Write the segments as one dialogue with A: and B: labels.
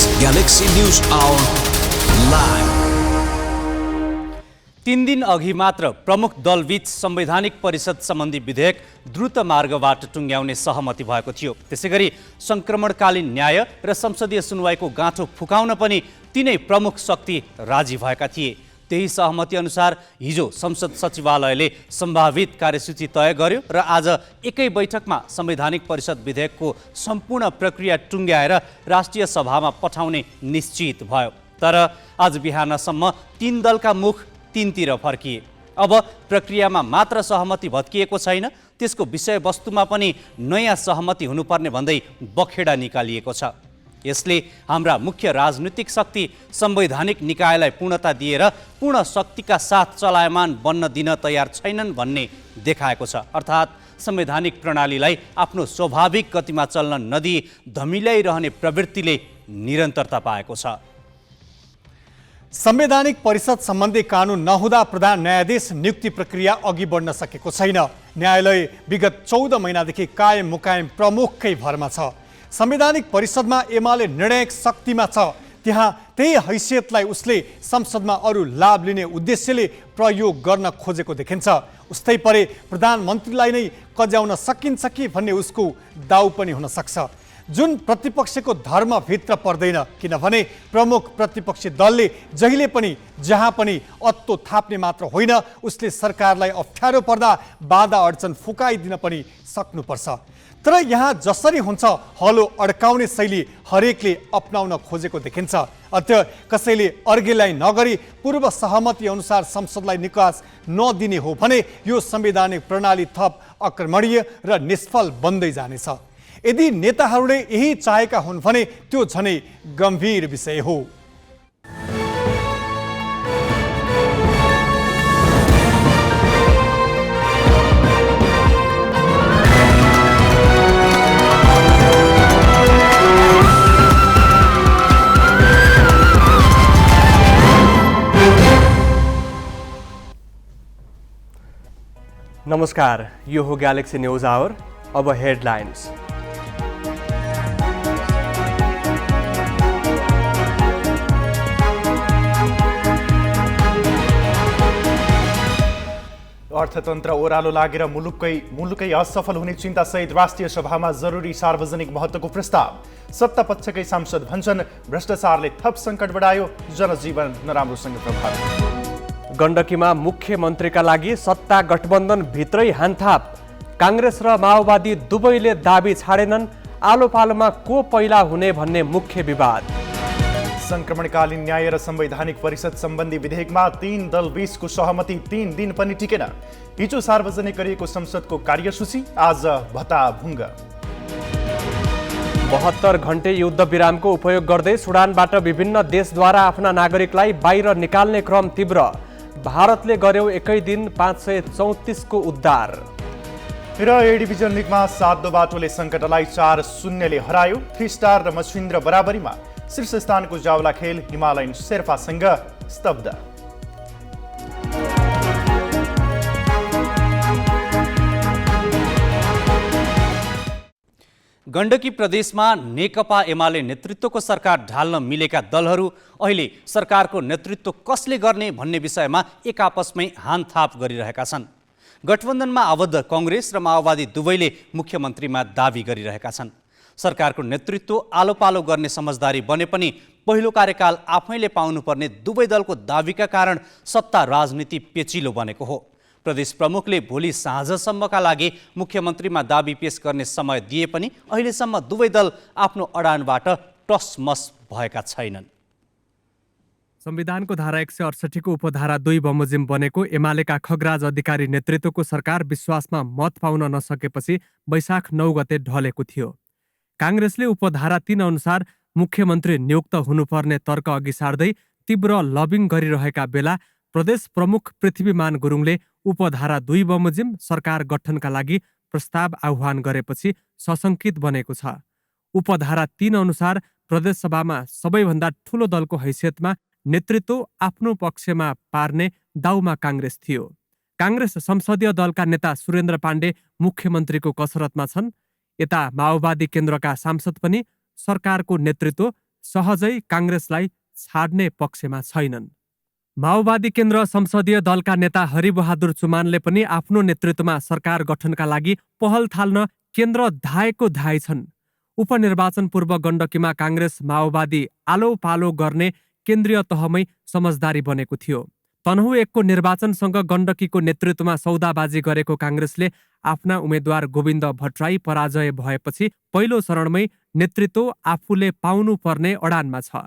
A: Galaxy News Hour live.
B: 3 दिन अघि मात्र प्रमुख दलबीच संवैधानिक परिषद सम्बन्धी विधेयक द्रुत मार्गबाट टुङ्ग्याउने सहमति भएको थियो। त्यसैगरी संक्रमणकालीन न्याय र संसदीय सुनवाईको गाँठो फुकाउन पनि तीनै प्रमुख शक्ति राजी भएका थिए। त्यही सहमति अनुसार हिजो संसद सचिवालयले सम्भावित कार्यसूची तय गर्यो र आज एकै बैठकमा संवैधानिक परिषद विधेयकको सम्पूर्ण प्रक्रिया टुङ्ग्याएर राष्ट्रिय सभामा पठाउने निश्चित भयो। तर आज बिहानसम्म 3 दलका मुख तीनतिर फर्किए। अब प्रक्रियामा मात्र सहमति भत्किएको छैन, त्यसको विषयवस्तुमा पनि नयाँ सहमति हुनुपर्ने भन्दै बखेडा निकालिएको छ। यसले हाम्रा मुख्य राजनीतिक शक्ति संवैधानिक निकायलाई पूर्णता दिएर पूर्ण शक्तिका साथ चलायमान बन्न दिन तयार छैनन् भन्ने देखाएको छ। अर्थात् संवैधानिक प्रणालीलाई आफ्नो स्वाभाविक गतिमा चल्न नदिई धमिल्याइरहने प्रवृत्तिले निरन्तरता पाएको छ।
C: संवैधानिक परिषद सम्बन्धी कानुन नहुँदा प्रधान न्यायाधीश नियुक्ति प्रक्रिया अघि बढ्न सकेको छैन। न्यायालय विगत 14 महिनादेखि कायम मुकायम प्रमुखकै भरमा छ। संवैधानिक परिषदमा एमाले निर्णायक शक्तिमा छ। त्यहाँ त्यही हैसियतलाई उसले संसदमा अरू लाभ लिने उद्देश्यले प्रयोग गर्न खोजेको देखिन्छ। उस्तै परे प्रधानमन्त्रीलाई नै कज्याउन सकिन्छ कि भन्ने उसको दाउ पनि हुन सक्छ, जुन प्रतिपक्षको धर्मभित्र पर्दैन। किनभने प्रमुख प्रतिपक्षी दलले जहिले पनि जहाँ पनि अत्तो थाप्ने मात्र होइन, उसले सरकारलाई अप्ठ्यारो पर्दा बाधा अडचन फुकाइदिन पनि सक्नुपर्छ। तर यहाँ जसरी हुन्छ हलो अड्काउने शैली हरेकले अपनाउन खोजेको देखिन्छ। अथवा कसैले अर्घेलाई नगरी पूर्व सहमति अनुसार संसदलाई निकास नदिने हो भने यो संवैधानिक प्रणाली थप आक्रमणीय र निष्फल बन्दै जानेछ। यदि नेताहरूले यही चाहेका हुन् भने त्यो झनै गम्भीर विषय हो।
D: नमस्कार, यो हो ग्यालेक्सी न्यूज आवर। अब हेडलाइन्स।
E: अर्थतन्त्र ओह्रालो लागेर मुलुकै असफल हुने चिन्तासहित राष्ट्रिय सभामा जरुरी सार्वजनिक महत्त्वको प्रस्ताव। सत्तापक्षकै सांसद भन्छन् भ्रष्टाचारले थप सङ्कट बढायो, जनजीवन नराम्रोसँग प्रभावित।
D: गण्डकीमा मुख्यमन्त्रीका लागि सत्ता गठबन्धन भित्रै हानथाप। काङ्ग्रेस र माओवादी दुवैले दाबी छाडेनन्। आलो पालोमा को पहिला हुने भन्ने मुख्य विवाद।
E: संक्रमणकालीन न्याय र संवैधानिक परिषद सम्बन्धी विधेयकमा 3 दल बीचको सहमति 3 दिन पनि टिकेन। हिजो सार्वजनिक गरिएको संसदको कार्यसूची आज भताभुङ्ग।
D: 72 घण्टे युद्ध विरामको उपयोग गर्दै सुडानबाट विभिन्न देशद्वारा आफ्ना नागरिकलाई बाहिर निकाल्ने क्रम तीव्र। भारतले गर्यो एकै दिन 534 को उद्धार।
E: र ए डिभिजन लिगमा सातो बाटोले सङ्कटालाई 4-0 हरायो। 3 स्टार र मछिन्द्र बराबरीमा शीर्ष स्थानको जावला खेल हिमालयन शेर्पासँग स्तब्ध।
B: गण्डकी प्रदेशमा नेकपा एमाले नेतृत्वको सरकार ढाल्न मिलेका दलहरू अहिले सरकारको नेतृत्व कसले गर्ने भन्ने विषयमा एक आपसमै हानथाप गरिरहेका छन्। गठबन्धनमा आबद्ध काङ्ग्रेस र माओवादी दुवैले मुख्यमन्त्रीमा दाबी गरिरहेका छन्। सरकारको नेतृत्व आलो पालो गर्ने समझदारी बने पनि पहिलो कार्यकाल आफैले पाउनुपर्ने दुवै दलको दाबीका कारण सत्ता राजनीति पेचिलो बनेको हो। प्रदेश प्रमुखले भोलि साँझसम्मका लागि मुख्यमन्त्रीमा दाबी पेश गर्ने समय दिए पनि अहिलेसम्म दुवै दल आफ्नो अडानबाट टसमस भएका छैनन्।
D: संविधानको धारा 168 को उपधारा 2 बमोजिम बनेको एमालेका खगराज अधिकारी नेतृत्वको सरकार विश्वासमा मत पाउन नसकेपछि वैशाख 9 गते ढलेको थियो। काङ्ग्रेसले उपधारा 3 अनुसार मुख्यमन्त्री नियुक्त हुनुपर्ने तर्क अघि सार्दै तीव्र लबिङ गरिरहेका बेला प्रदेश प्रमुख पृथ्वीमान गुरुङले उपधारा 2 बमोजिम सरकार गठनका लागि प्रस्ताव आह्वान गरेपछि सशङ्कित बनेको छ। उपधारा 3 अनुसार प्रदेशसभामा सबैभन्दा ठूलो दलको हैसियतमा नेतृत्व आफ्नो पक्षमा पार्ने दाउमा काङ्ग्रेस थियो। काङ्ग्रेस संसदीय दलका नेता सुरेन्द्र पाण्डे मुख्यमन्त्रीको कसरतमा छन्। यता माओवादी केन्द्रका सांसद पनि सरकारको नेतृत्व सहजै काङ्ग्रेसलाई छाड्ने पक्षमा छैनन्। माओवादी केन्द्र संसदीय दलका नेता हरिबहादुर चुमानले पनि आफ्नो नेतृत्वमा सरकार गठनका लागि पहल थाल्न केन्द्र धाएको धाइ छन्। उपनिर्वाचन पूर्व गण्डकीमा काङ्ग्रेस माओवादी आलो पालो गर्ने केन्द्रीय तहमै समझदारी बनेको थियो। तनहु एकको निर्वाचनसँग गण्डकीको नेतृत्वमा सौदाबाजी गरेको काङ्ग्रेसले आफ्ना उम्मेद्वार गोविन्द भट्टराई पराजय भएपछि पहिलो चरणमै नेतृत्व आफूले पाउनुपर्ने अडानमा छ।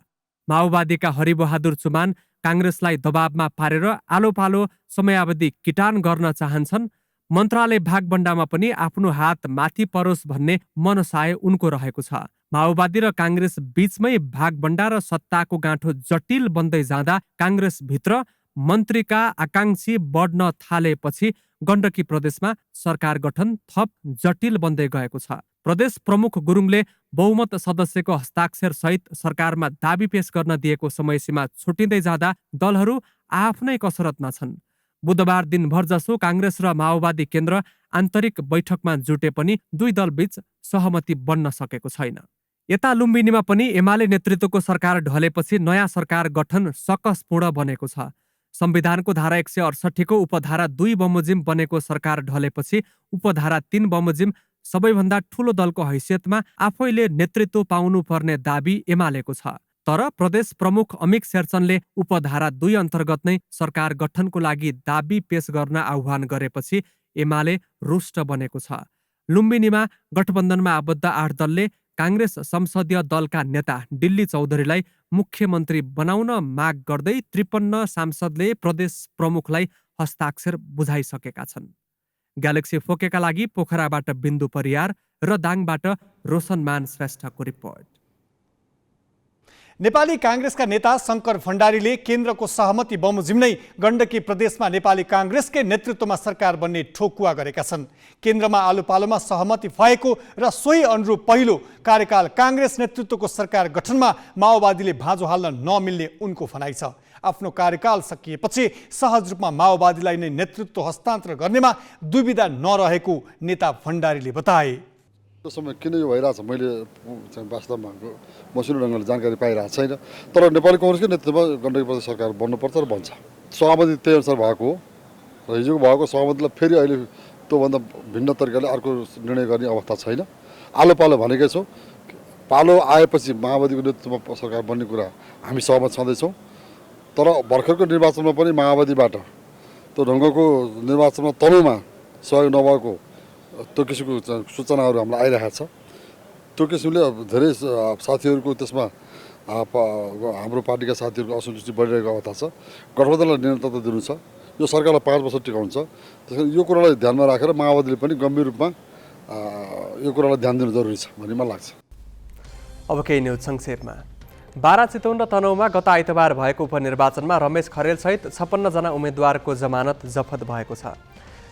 D: माओवादीका हरिबहादुर चुमान काङ्ग्रेसलाई दबावमा पारेर आलोपालो समयावधि किटान गर्न चाहन्छन्। मन्त्रालय भागबण्डामा पनि आफ्नो हात माथि परोस् भन्ने मनसाय उनको रहेको छ। माओवादी र काङ्ग्रेस बीचमै भागबण्डा र सत्ताको गाँठो जटिल बन्दै जाँदा काङ्ग्रेसभित्र मन्त्रीका आकाङ्क्षी बढ्न थालेपछि गण्डकी प्रदेशमा सरकार गठन थप जटिल बन्दै गएको छ। प्रदेश प्रमुख गुरुङले बहुमत सदस्यको हस्ताक्षर सहित सरकारमा दाबी पेश गर्न दिएको समयसीमा छुटिँदै जाँदा दलहरू आफ्नै कसरतमा छन्। बुधबार दिनभर जसो काङ्ग्रेस र माओवादी केन्द्र आन्तरिक बैठकमा जुटे पनि दुई दलबीच सहमति बन्न सकेको छैन। यता लुम्बिनीमा पनि एमाले नेतृत्वको सरकार ढलेपछि नयाँ सरकार गठन सकसपूर्ण बनेको छ। संविधानको धारा 168 को उपधारा 2 बमोजिम बनेको सरकार ढलेपछि उपधारा 3 बमोजिम सबैभन्दा ठूलो दलको हैसियतमा आफैले नेतृत्व पाउनुपर्ने दाबी एमालेको छ। तर प्रदेश प्रमुख अमिक शेरचनले उपधारा 2 अन्तर्गत नै सरकार गठनको लागि दाबी पेश गर्न आह्वान गरेपछि एमाले रुष्ट बनेको छ। लुम्बिनीमा गठबन्धनमा आबद्ध 8 दलले काङ्ग्रेस संसदीय दलका नेता डिल्ली चौधरीलाई मुख्यमन्त्री बनाउन माग गर्दै 53 सांसदले प्रदेश प्रमुखलाई हस्ताक्षर बुझाइसकेका छन्। ग्यालेक्सी फोकेका लागि पोखराबाट बिन्दु परियार र दाङबाट रोशनमान श्रेष्ठको रिपोर्ट।
C: नेपाली काङ्ग्रेसका नेता शङ्कर भण्डारीले केन्द्रको सहमति बमोजिम नै गण्डकी प्रदेशमा नेपाली काङ्ग्रेसकै नेतृत्वमा सरकार बन्ने ठोकुवा गरेका छन्। केन्द्रमा आलोपालोमा सहमति भएको र सोही अनुरूप पहिलो कार्यकाल काङ्ग्रेस नेतृत्वको सरकार गठनमा माओवादीले भाँजो हाल्न नमिल्ने उनको भनाइ छ। आफ्नो कार्यकाल सकिएपछि सहज रूपमा माओवादीलाई नै नेतृत्व हस्तान्तरण गर्नेमा दुविधा नरहेको नेता भण्डारीले बताए।
F: त्यो समय किन यो भइरहेछ मैले वास्तवमा मसिनो ढङ्गले जानकारी पाइरहेको छैन। तर नेपाली काङ्ग्रेसकै नेतृत्वमा गण्डकी प्रदेश सरकार बन्नुपर्छ र बन्छ। सहमति त्यही अनुसार भएको हो र हिजोको भएको सहमतिलाई फेरि अहिले त्योभन्दा भिन्न तरिकाले अर्को निर्णय गर्ने अवस्था छैन। आलो पालो भनेकै छौँ। पालो आएपछि माओवादीको नेतृत्वमा सरकार बन्ने कुरा हामी सहमत छँदैछौँ। तर भर्खरको निर्वाचनमा पनि माओवादीबाट त्यो ढङ्गको निर्वाचनमा तनहुमा सहयोग नभएको त्यो किसिमको सूचनाहरू हामीलाई आइरहेको छ। त्यो किसिमले धेरै साथीहरूको त्यसमा हाम्रो पार्टीका साथीहरूको असन्तुष्टि बढिरहेको अवस्था छ। गठबन्धनलाई निरन्तरता दिनु छ। यो सरकारलाई 5 वर्ष टिकाउँछ। त्यसैले यो कुरालाई ध्यानमा राखेर माओवादीले पनि गम्भीर रूपमा यो कुरालाई ध्यान दिनु जरुरी छ भन्ने मलाई लाग्छ।
D: अब केही न्युज संक्षेपमा। बारा चितवन र तनहुमा गत आइतबार भएको उपनिर्वाचनमा रमेश खरेलसहित 56 जना उम्मेद्वारको जमानत जफत भएको छ।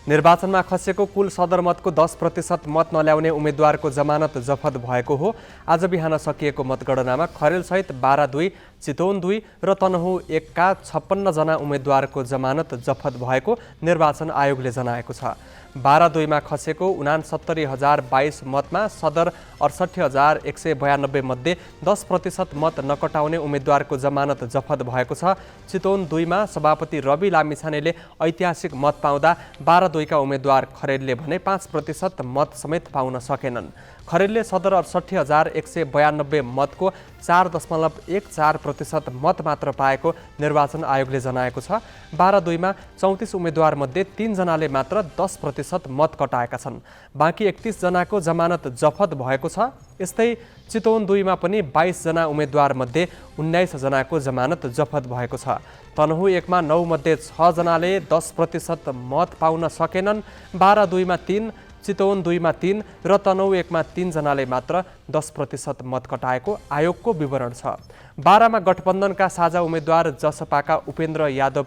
D: निर्वाचनमा खसेको कुल सदरमतको 10% मत नल्याउने उम्मेद्वारको जमानत जफत भएको हो। आज बिहान सकिएको मतगणनामा खरेलसहित बारा 2, चितवन 2 र तनहु 1 का 56 जना उम्मेद्वारको जमानत जफत भएको निर्वाचन आयोगले जनाएको छ। बारा 2 मा खसेको 69,022 मतमा सदर 68,192 मध्ये 10% मत नकटाउने उम्मेद्वारको जमानत जफत भएको छ। चितवन 2 मा सभापति रवि लामिछानेले ऐतिहासिक मत पाउँदा बारा 2 का उम्मेद्वार खरेलले भने 5% मत समेत पाउन सकेनन्। खरेलले सदर 68,192 मतको 4.14% मत मात्र पाएको निर्वाचन आयोगले जनाएको छ। बारा 2 मा 34 उम्मेद्वार मध्ये 3 जनाले मात्र 10% मत कटाएका छन्। बाँकी 31 जनाको जमानत जफत भएको छ। यस्तै चितवन 2 मा पनि 22 जना उम्मेद्वार मध्ये 19 जनाको जमानत जफत भएको छ। तनहु 1 मा 9 मध्ये 6 जनाले 10% मत पाउन सकेनन्। बारा 2 मा 3, चितवन 2 मा 3 र तनहु 1 मा 3 जनाले मात्र 10% मत कटाएको आयोगको विवरण छ। बारामा गठबन्धनका साझा उम्मेद्वार जसपाका उपेन्द्र यादव,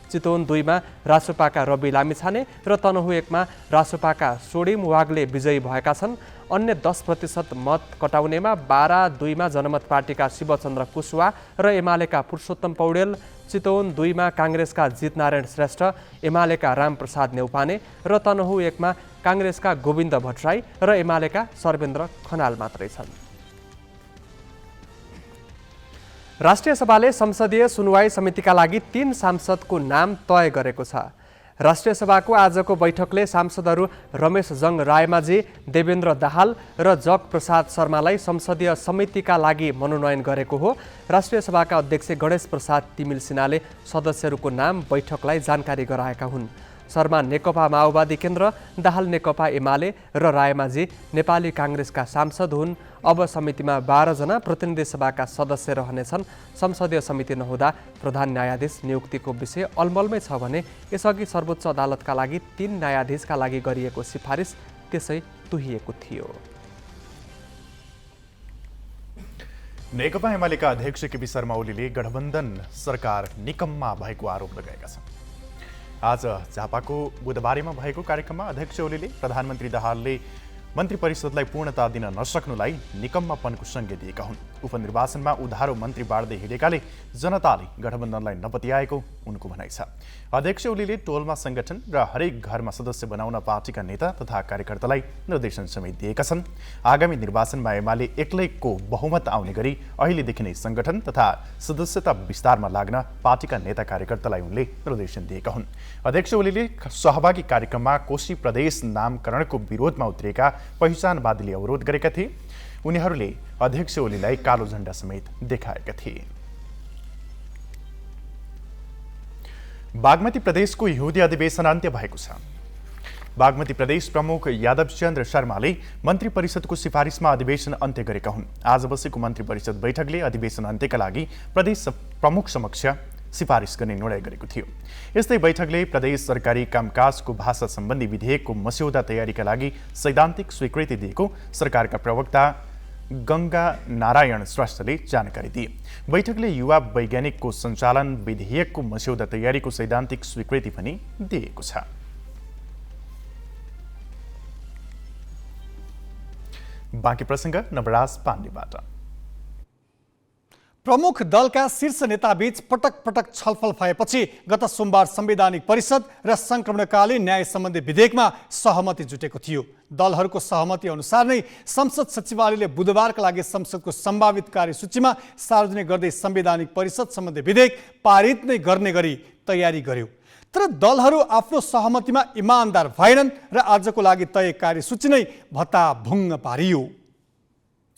D: चितवन 2 मा रासोपाका रवि लामिछाने र तनहु 1 मा रासोपाका सोडिम वाग्ले विजयी भएका छन्। अन्य 10% मत कटाउनेमा बारा 2 मा जनमत पार्टीका शिवचन्द्र कुशवा र एमालेका पुरुषोत्तम पौडेल, चितवन 2 मा काङ्ग्रेसका जितनारायण श्रेष्ठ, एमालेका रामप्रसाद नेउपाने र तनहु 1 मा काङ्ग्रेसका गोविन्द भट्टराई र एमालेका सर्वेन्द्र खनाल मात्रै छन्। राष्ट्रिय सभाले संसदीय सुनवाई समितिका लागि 3 सांसदको नाम तय गरेको छ। राष्ट्रिय सभाको आजको बैठकले सांसदहरू रमेश जङ रायमाझी, देवेन्द्र दाहाल र जग प्रसाद शर्मालाई संसदीय समितिका लागि मनोनयन गरेको हो। राष्ट्रिय सभाका अध्यक्ष गणेश प्रसाद तिमिल सिन्हाले सदस्यहरूको नाम बैठकलाई जानकारी गराएका हुन्। शर्मा नेकपा माओवादी केन्द्र, दाहाल नेकपा एमाले र रायमाझी नेपाली काङ्ग्रेसका सांसद हुन्। अब समितिमा 12 जना प्रतिनिधि सभाका सदस्य रहनेछन्। संसदीय समिति नहुँदा प्रधान न्यायाधीश नियुक्तिको विषय अलमलमै छ भने यसअघि सर्वोच्च अदालतका लागि 3 न्यायाधीशका लागि गरिएको सिफारिस त्यसै तुहिएको थियो।
E: नेकपा एमालेका अध्यक्ष केपी शर्मा ओलीले गठबन्धन सरकार निकम्मा भएको आरोप लगाएका छन्। आज झापाको बुधबारेमा भएको कार्यक्रममा अध्यक्ष ओलीले प्रधानमन्त्री दाहालले मन्त्री परिषदलाई पूर्णता दिन नसक्नुलाई निकम्मापनको संज्ञा दिएका हुन्। उपनिर्वाचनमा उधारो मन्त्री बाँड्दै हिँडेकाले जनताले गठबन्धनलाई नपत्याएको उनको भनाइ छ। अध्यक्ष ओलीले टोलमा संगठन र हरेक घरमा सदस्य बनाउन पार्टीका नेता तथा कार्यकर्तालाई निर्देशन समेत दिएका छन्। आगामी निर्वाचनमा एमाले एक्लैको बहुमत आउने गरी अहिलेदेखि नै संगठन तथा सदस्यता विस्तारमा लाग्न पार्टीका नेता कार्यकर्तालाई उनले निर्देशन दिएका हुन्। अध्यक्ष ओलीले सहभागी कार्यक्रममा कोशी प्रदेश नामकरणको विरोधमा उत्रिएका पहिचानवादीले अवरोध गरेका थिए। उनीहरूले अध्यक्ष ओलीलाई कालो झण्डा समेत देखाएका थिए। बागमती प्रदेशको हिउँदे अधिवेशन अन्त्य भएको छ। बागमती प्रदेश प्रमुख यादवचन्द्र शर्माले मन्त्री परिषदको सिफारिसमा अधिवेशन अन्त्य गरेका हुन्। आज बसेको मन्त्री परिषद बैठकले अधिवेशन अन्त्यका लागि प्रदेश प्रमुख समक्ष सिफारिस गर्ने निर्णय गरेको थियो। यस्तै बैठकले प्रदेश सरकारी कामकाजको भाषा सम्बन्धी विधेयकको मस्यौदा तयारीका लागि सैद्धान्तिक स्वीकृति दिएको सरकारका प्रवक्ता गङ्गा नारायण श्रेष्ठले जानकारी दिए। बैठकले युवा वैज्ञानिकको सञ्चालन विधेयकको मस्यौदा तयारीको सैद्धान्तिक स्वीकृति पनि दिएको छ। बाँकी प्रसङ्ग नवराज पाण्डेबाट।
C: प्रमुख दलका शीर्ष नेताबीच पटक पटक छलफल भएपछि गत सोमबार संवैधानिक परिषद र संक्रमणकालीन न्याय सम्बन्धी विधेयकमा सहमति जुटेको थियो। दलहरूको सहमति अनुसार नै संसद सचिवालयले बुधबारका लागि संसदको सम्भावित कार्यसूचीमा सार्वजनिक गर्दै संवैधानिक परिषद सम्बन्धी विधेयक पारित नै गर्ने गरी तयारी गर्यो। तर दलहरू आफ्नो सहमतिमा इमानदार भएनन् र आजको लागि तय कार्यसूची नै भत्ताभुङ्ग पारियो।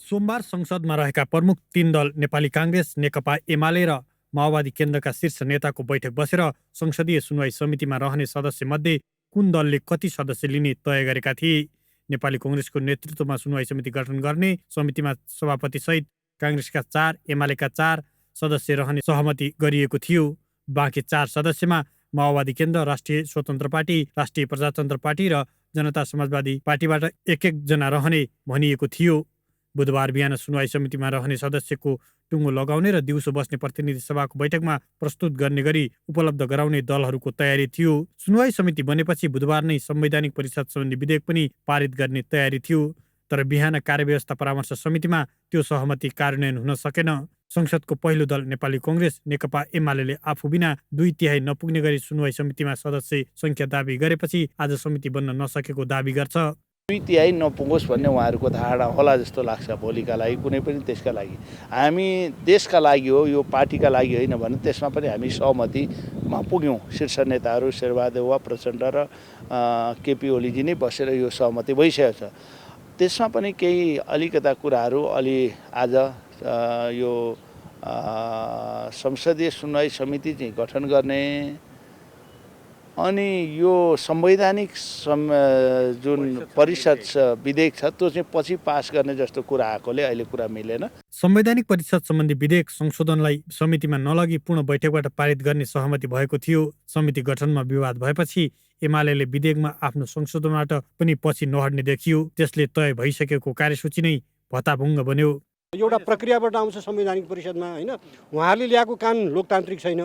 G: सोमबार संसदमा रहेका प्रमुख 3 दल नेपाली काङ्ग्रेस, नेकपा एमाले र माओवादी केन्द्रका शीर्ष नेताको बैठक बसेर संसदीय सुनवाई समितिमा रहने सदस्य मध्ये कुन दलले कति सदस्य लिने तय गरेका थिए। नेपाली काङ्ग्रेसको नेतृत्वमा सुनवाई समिति गठन गर्ने समितिमा सभापति सहित काङ्ग्रेसका 4, एमालेका 4 सदस्य रहने सहमति गरिएको थियो। बाँकी 4 सदस्यमा माओवादी केन्द्र, राष्ट्रिय स्वतन्त्र पार्टी, राष्ट्रिय प्रजातन्त्र पार्टी र जनता समाजवादी पार्टीबाट एक जना रहने भनिएको थियो। बुधबार बिहान सुनवाई समितिमा रहने सदस्यको टुङ्गो लगाउने र दिउँसो बस्ने प्रतिनिधि सभाको बैठकमा प्रस्तुत गर्ने गरी उपलब्ध गराउने दलहरूको तयारी थियो। सुनवाई समिति बनेपछि बुधबार नै संवैधानिक परिषद सम्बन्धी विधेयक पनि पारित गर्ने तयारी थियो। तर बिहान कार्यव्यवस्था परामर्श समितिमा त्यो सहमति कार्यान्वयन हुन सकेन। संसदको पहिलो दल नेपाली काङ्ग्रेस, नेकपा एमाले आफू बिना 2/3 नपुग्ने गरी सुनवाई समितिमा सदस्य संख्या दाबी गरेपछि आज समिति बन्न नसकेको दाबी गर्छ।
H: 2/3 नपुगोस् भन्ने उहाँहरूको धारणा होला जस्तो लाग्छ। भोलिका लागि कुनै पनि त्यसका लागि हामी देशका लागि हो, यो पार्टीका लागि होइन भने त्यसमा पनि हामी सहमतिमा पुग्यौँ। शीर्ष नेताहरू शेरबहादेव प्रचण्ड र केपी ओलीजी नै बसेर यो सहमति भइसकेको छ। त्यसमा पनि केही अलिकता कुराहरू अलि आज यो संसदीय सुनवाई समिति चाहिँ गठन गर्ने अनि यो संवैधानिक जुन परिषद विधेयक छ त्यो चाहिँ पछि पास गर्ने जस्तो कुरा आएकोले अहिले कुरा मिलेन।
G: संवैधानिक परिषद सम्बन्धी विधेयक संशोधनलाई समितिमा नलगी पूर्ण बैठकबाट पारित गर्ने सहमति भएको थियो। समिति गठनमा विवाद भएपछि एमाले विधेयकमा आफ्नो संशोधनबाट पनि पछि नहट्ने देखियो। त्यसले तय भइसकेको कार्यसूची नै भत्ताभुङ्ग बन्यो।
I: एउटा प्रक्रियाबाट आउँछ संवैधानिक परिषदमा, होइन? उहाँहरूले ल्याएको कानुन लोकतान्त्रिक छैन।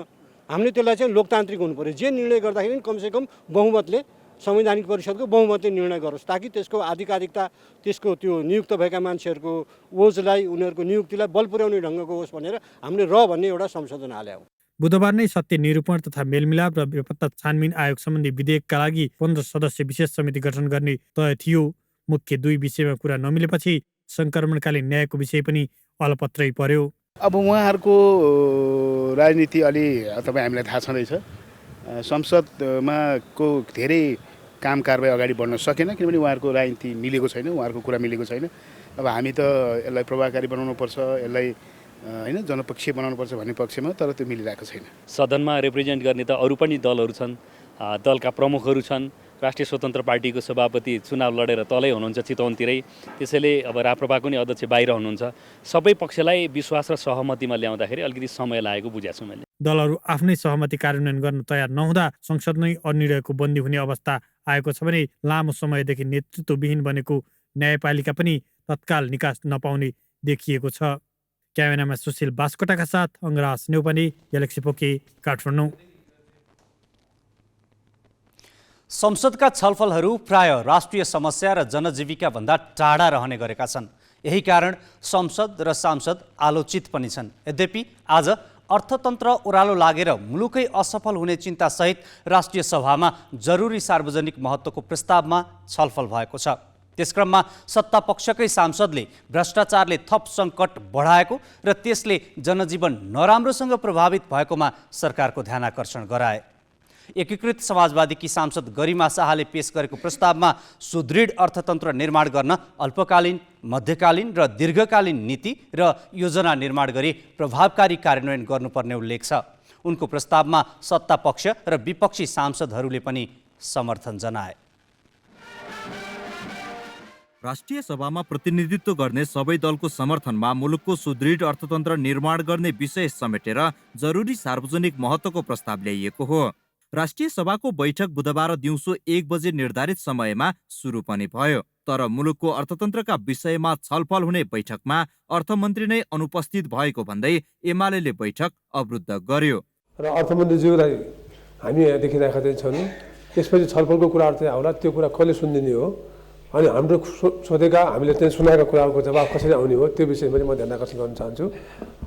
I: हामीले त्यसलाई चाहिँ लोकतान्त्रिक हुनु पर्यो। जे निर्णय गर्दाखेरि कमसेकम बहुमतले संवैधानिक परिषदको बहुमतले निर्णय गरोस्, ताकि त्यसको आधिकारिकता, त्यसको त्यो नियुक्त भएका मान्छेहरूको ओजलाई, उनीहरूको नियुक्तिलाई बल पुर्याउने ढङ्गको होस् भनेर हामीले भन्ने एउटा संशोधन हाल्यौँ।
G: बुधबार नै सत्य निरूपण तथा मेलमिलाप र बेपत्ता छानबिन आयोग सम्बन्धी विधेयकका लागि 15 सदस्य विशेष समिति गठन गर्ने तय थियो। मुख्य 2 विषयमा कुरा नमिलेपछि संक्रमणकालीन न्यायको विषय पनि अलपत्रै पर्यो।
H: अब उहाँहरूको राजनीति अलि तपाईँ हामीलाई थाहा छँदैछ। संसदमा को धेरै काम कारबाही अगाडि बढ्न सकेन किनभने उहाँहरूको राजनीति मिलेको छैन, उहाँहरूको कुरा मिलेको छैन। अब हामी त यसलाई प्रभावकारी बनाउनुपर्छ, यसलाई होइन जनपक्षीय बनाउनुपर्छ भन्ने पक्षमा, तर त्यो मिलिरहेको छैन।
J: सदनमा रिप्रेजेन्ट गर्ने त अरू पनि दलहरू छन्, दलका प्रमुखहरू छन्। राष्ट्रिय स्वतन्त्र पार्टीको सभापति चुनाव लडेर तलै हुनुहुन्छ चितवनतिरै, त्यसैले अब राप्रपाको नि अध्यक्ष बाहिर हुनुहुन्छ। सबै पक्षलाई विश्वास र सहमतिमा ल्याउँदाखेरि अलिकति समय लागेको बुझाएको छु मैले।
G: दलहरू आफ्नै सहमति कार्यान्वयन गर्न तयार नहुँदा संसद नै अनिर्णयको बन्दी हुने अवस्था आएको छ भने लामो समयदेखि नेतृत्वविहीन बनेको न्यायपालिका पनि तत्काल निकास नपाउने देखिएको छ। क्यामेरामा सुशील बास्कोटाका साथ अङ्गराज नेउपाने, ग्यालेक्सी पोके, काठमाडौँ।
B: संसदका छलफलहरू प्राय राष्ट्रिय समस्या र जनजीविका भन्दा टाढा रहने गरेका छन्। यही कारण संसद र सांसद आलोचित पनि छन्। यद्यपि आज अर्थतन्त्र ओह्रालो लागेर मुलुकै असफल हुने चिन्तासहित राष्ट्रिय सभामा जरुरी सार्वजनिक महत्त्वको प्रस्तावमा छलफल भएको छ। त्यसक्रममा सत्तापक्षकै सांसदले भ्रष्टाचारले थप सङ्कट बढाएको र त्यसले जनजीवन नराम्रोसँग प्रभावित भएकोमा सरकारको ध्यानाकर्षण गराए। एकीकृत समाजवादीकी सांसद गरिमा शाहले पेश गरेको प्रस्तावमा सुदृढ अर्थतन्त्र निर्माण गर्न अल्पकालीन, मध्यकालीन र दीर्घकालीन नीति र योजना निर्माण गरी प्रभावकारी कार्यान्वयन गर्नुपर्ने उल्लेख छ। उनको प्रस्तावमा सत्तापक्ष र विपक्षी सांसदहरूले पनि समर्थन जनाए।
K: राष्ट्रिय सभामा प्रतिनिधित्व गर्ने सबै दलको समर्थनमा मुलुकको सुदृढ अर्थतन्त्र निर्माण गर्ने विषय समेटेर जरुरी सार्वजनिक महत्त्वको प्रस्ताव ल्याइएको हो। राष्ट्रिय सभाको बैठक बुधबार दिउँसो 1 बजे निर्धारित समयमा सुरु पनि भयो। तर मुलुकको अर्थतन्त्रका विषयमा छलफल हुने बैठकमा अर्थमन्त्री नै अनुपस्थित भएको भन्दै एमाले बैठक अवरुद्ध गर्यो।
L: र अर्थमन्त्रीज्यूलाई हामी यहाँ देखिरहेका छौँ। त्यसपछि छलफलको कुराहरू चाहिँ आउला, त्यो कुरा कसले सुनिदिने हो, अनि हाम्रो सोधेका हामीले चाहिँ सुनाएका कुराहरूको जवाब कसरी आउने हो, त्यो विषयमा म ध्यान आकर्षण गर्न चाहन्छु।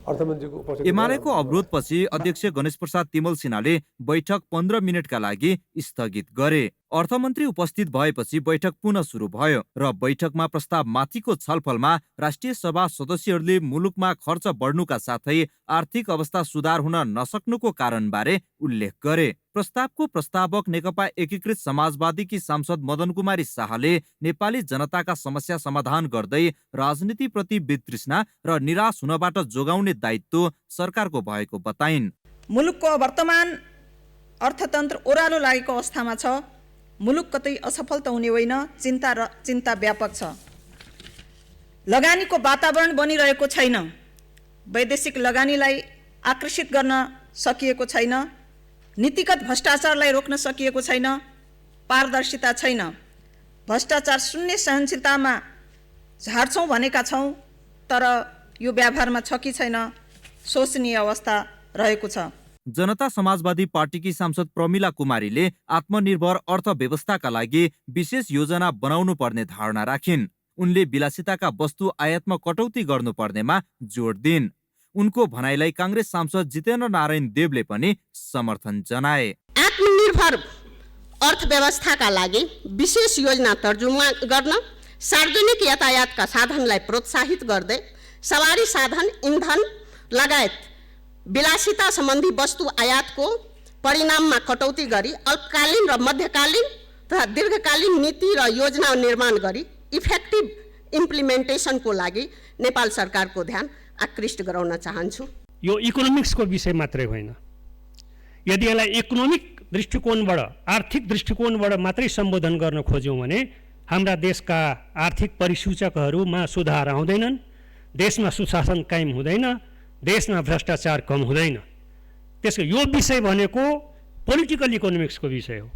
L: अर्थमन्त्रीको
K: एमालेको अवरोधपछि अध्यक्ष गणेश प्रसाद तिमल सिन्हाले बैठक 15 मिनटका लागि स्थगित गरे। अर्थमन्त्री उपस्थित भएपछि बैठक पुनः सुरु भयो र बैठकमा प्रस्ताव माथिको छलफलमा राष्ट्रिय सभा सदस्यहरूले मुलुकमा खर्च बढ्नुका साथै आर्थिक अवस्था सुधार हुन नसक्नुको कारणबारे उल्लेख गरे। प्रस्तावको प्रस्तावक नेकपा एकीकृत समाजवादीकी सांसद मदन कुमारी शाहले नेपाली जनताका समस्या समाधान गर्दै राजनीतिप्रति वितृष्णा र निराश हुनबाट जोगाउने दायित्व सरकारको भएको बताइन्।
M: मुलुकको वर्तमान अर्थतन्त्र ओह्रालो लागेको अवस्थामा छ। मुलुक कतै असफल त हुने होइन, चिन्ता व्यापक छ। लगानीको वातावरण बनिरहेको छैन, वैदेशिक लगानीलाई आकर्षित गर्न सकिएको छैन, नीतिगत भ्रष्टाचारलाई रोक्न सकिएको छैन, पारदर्शिता छैन। भ्रष्टाचार शून्य सहनशीलतामा झार्छौँ भनेका छौँ, तर यो व्यवहारमा छ कि छैन, शोचनीय अवस्था रहेको छ।
K: जनता समाजवादी पार्टीकी सांसद प्रमिला कुमारीले आत्मनिर्भर अर्थव्यवस्थाका लागि विशेष योजना बनाउनु पर्ने धारणा राखिन्। उनले विलासिताका वस्तु आयातमा कटौती गर्नुपर्नेमा जोड दिइन्। उनको भनाइलाई कांग्रेस सांसद जितेन्द्र नारायण देवले पनि समर्थन जनाए।
N: आत्मनिर्भर अर्थव्यवस्थाका लागि विशेष योजना तर्जुमा गर्न, सार्वजनिक यातायातका साधनलाई प्रोत्साहित गर्दै सवारी साधन, इन्धन लगायत विलासिता सम्बन्धी वस्तु आयातको परिणाममा कटौती गरी अल्पकालीन र मध्यकालीन तथा दीर्घकालीन नीति र योजना निर्माण गरी इफेक्टिभ इम्प्लिमेन्टेसनको लागि नेपाल सरकारको ध्यान आकृष्ट गराउन चाहन्छु।
O: यो इकोनोमिक्सको विषय मात्रै होइन। यदि यसलाई इकोनोमिक दृष्टिकोणबाट, आर्थिक दृष्टिकोणबाट मात्रै सम्बोधन गर्न खोज्यौँ भने हाम्रा देशका आर्थिक परिसूचकहरूमा सुधार आउँदैनन्, देशमा सुशासन कायम हुँदैन, देशमा भ्रष्टाचार कम हुँदैन। त्यसको यो विषय भनेको पोलिटिकल इकोनोमिक्सको विषय हो,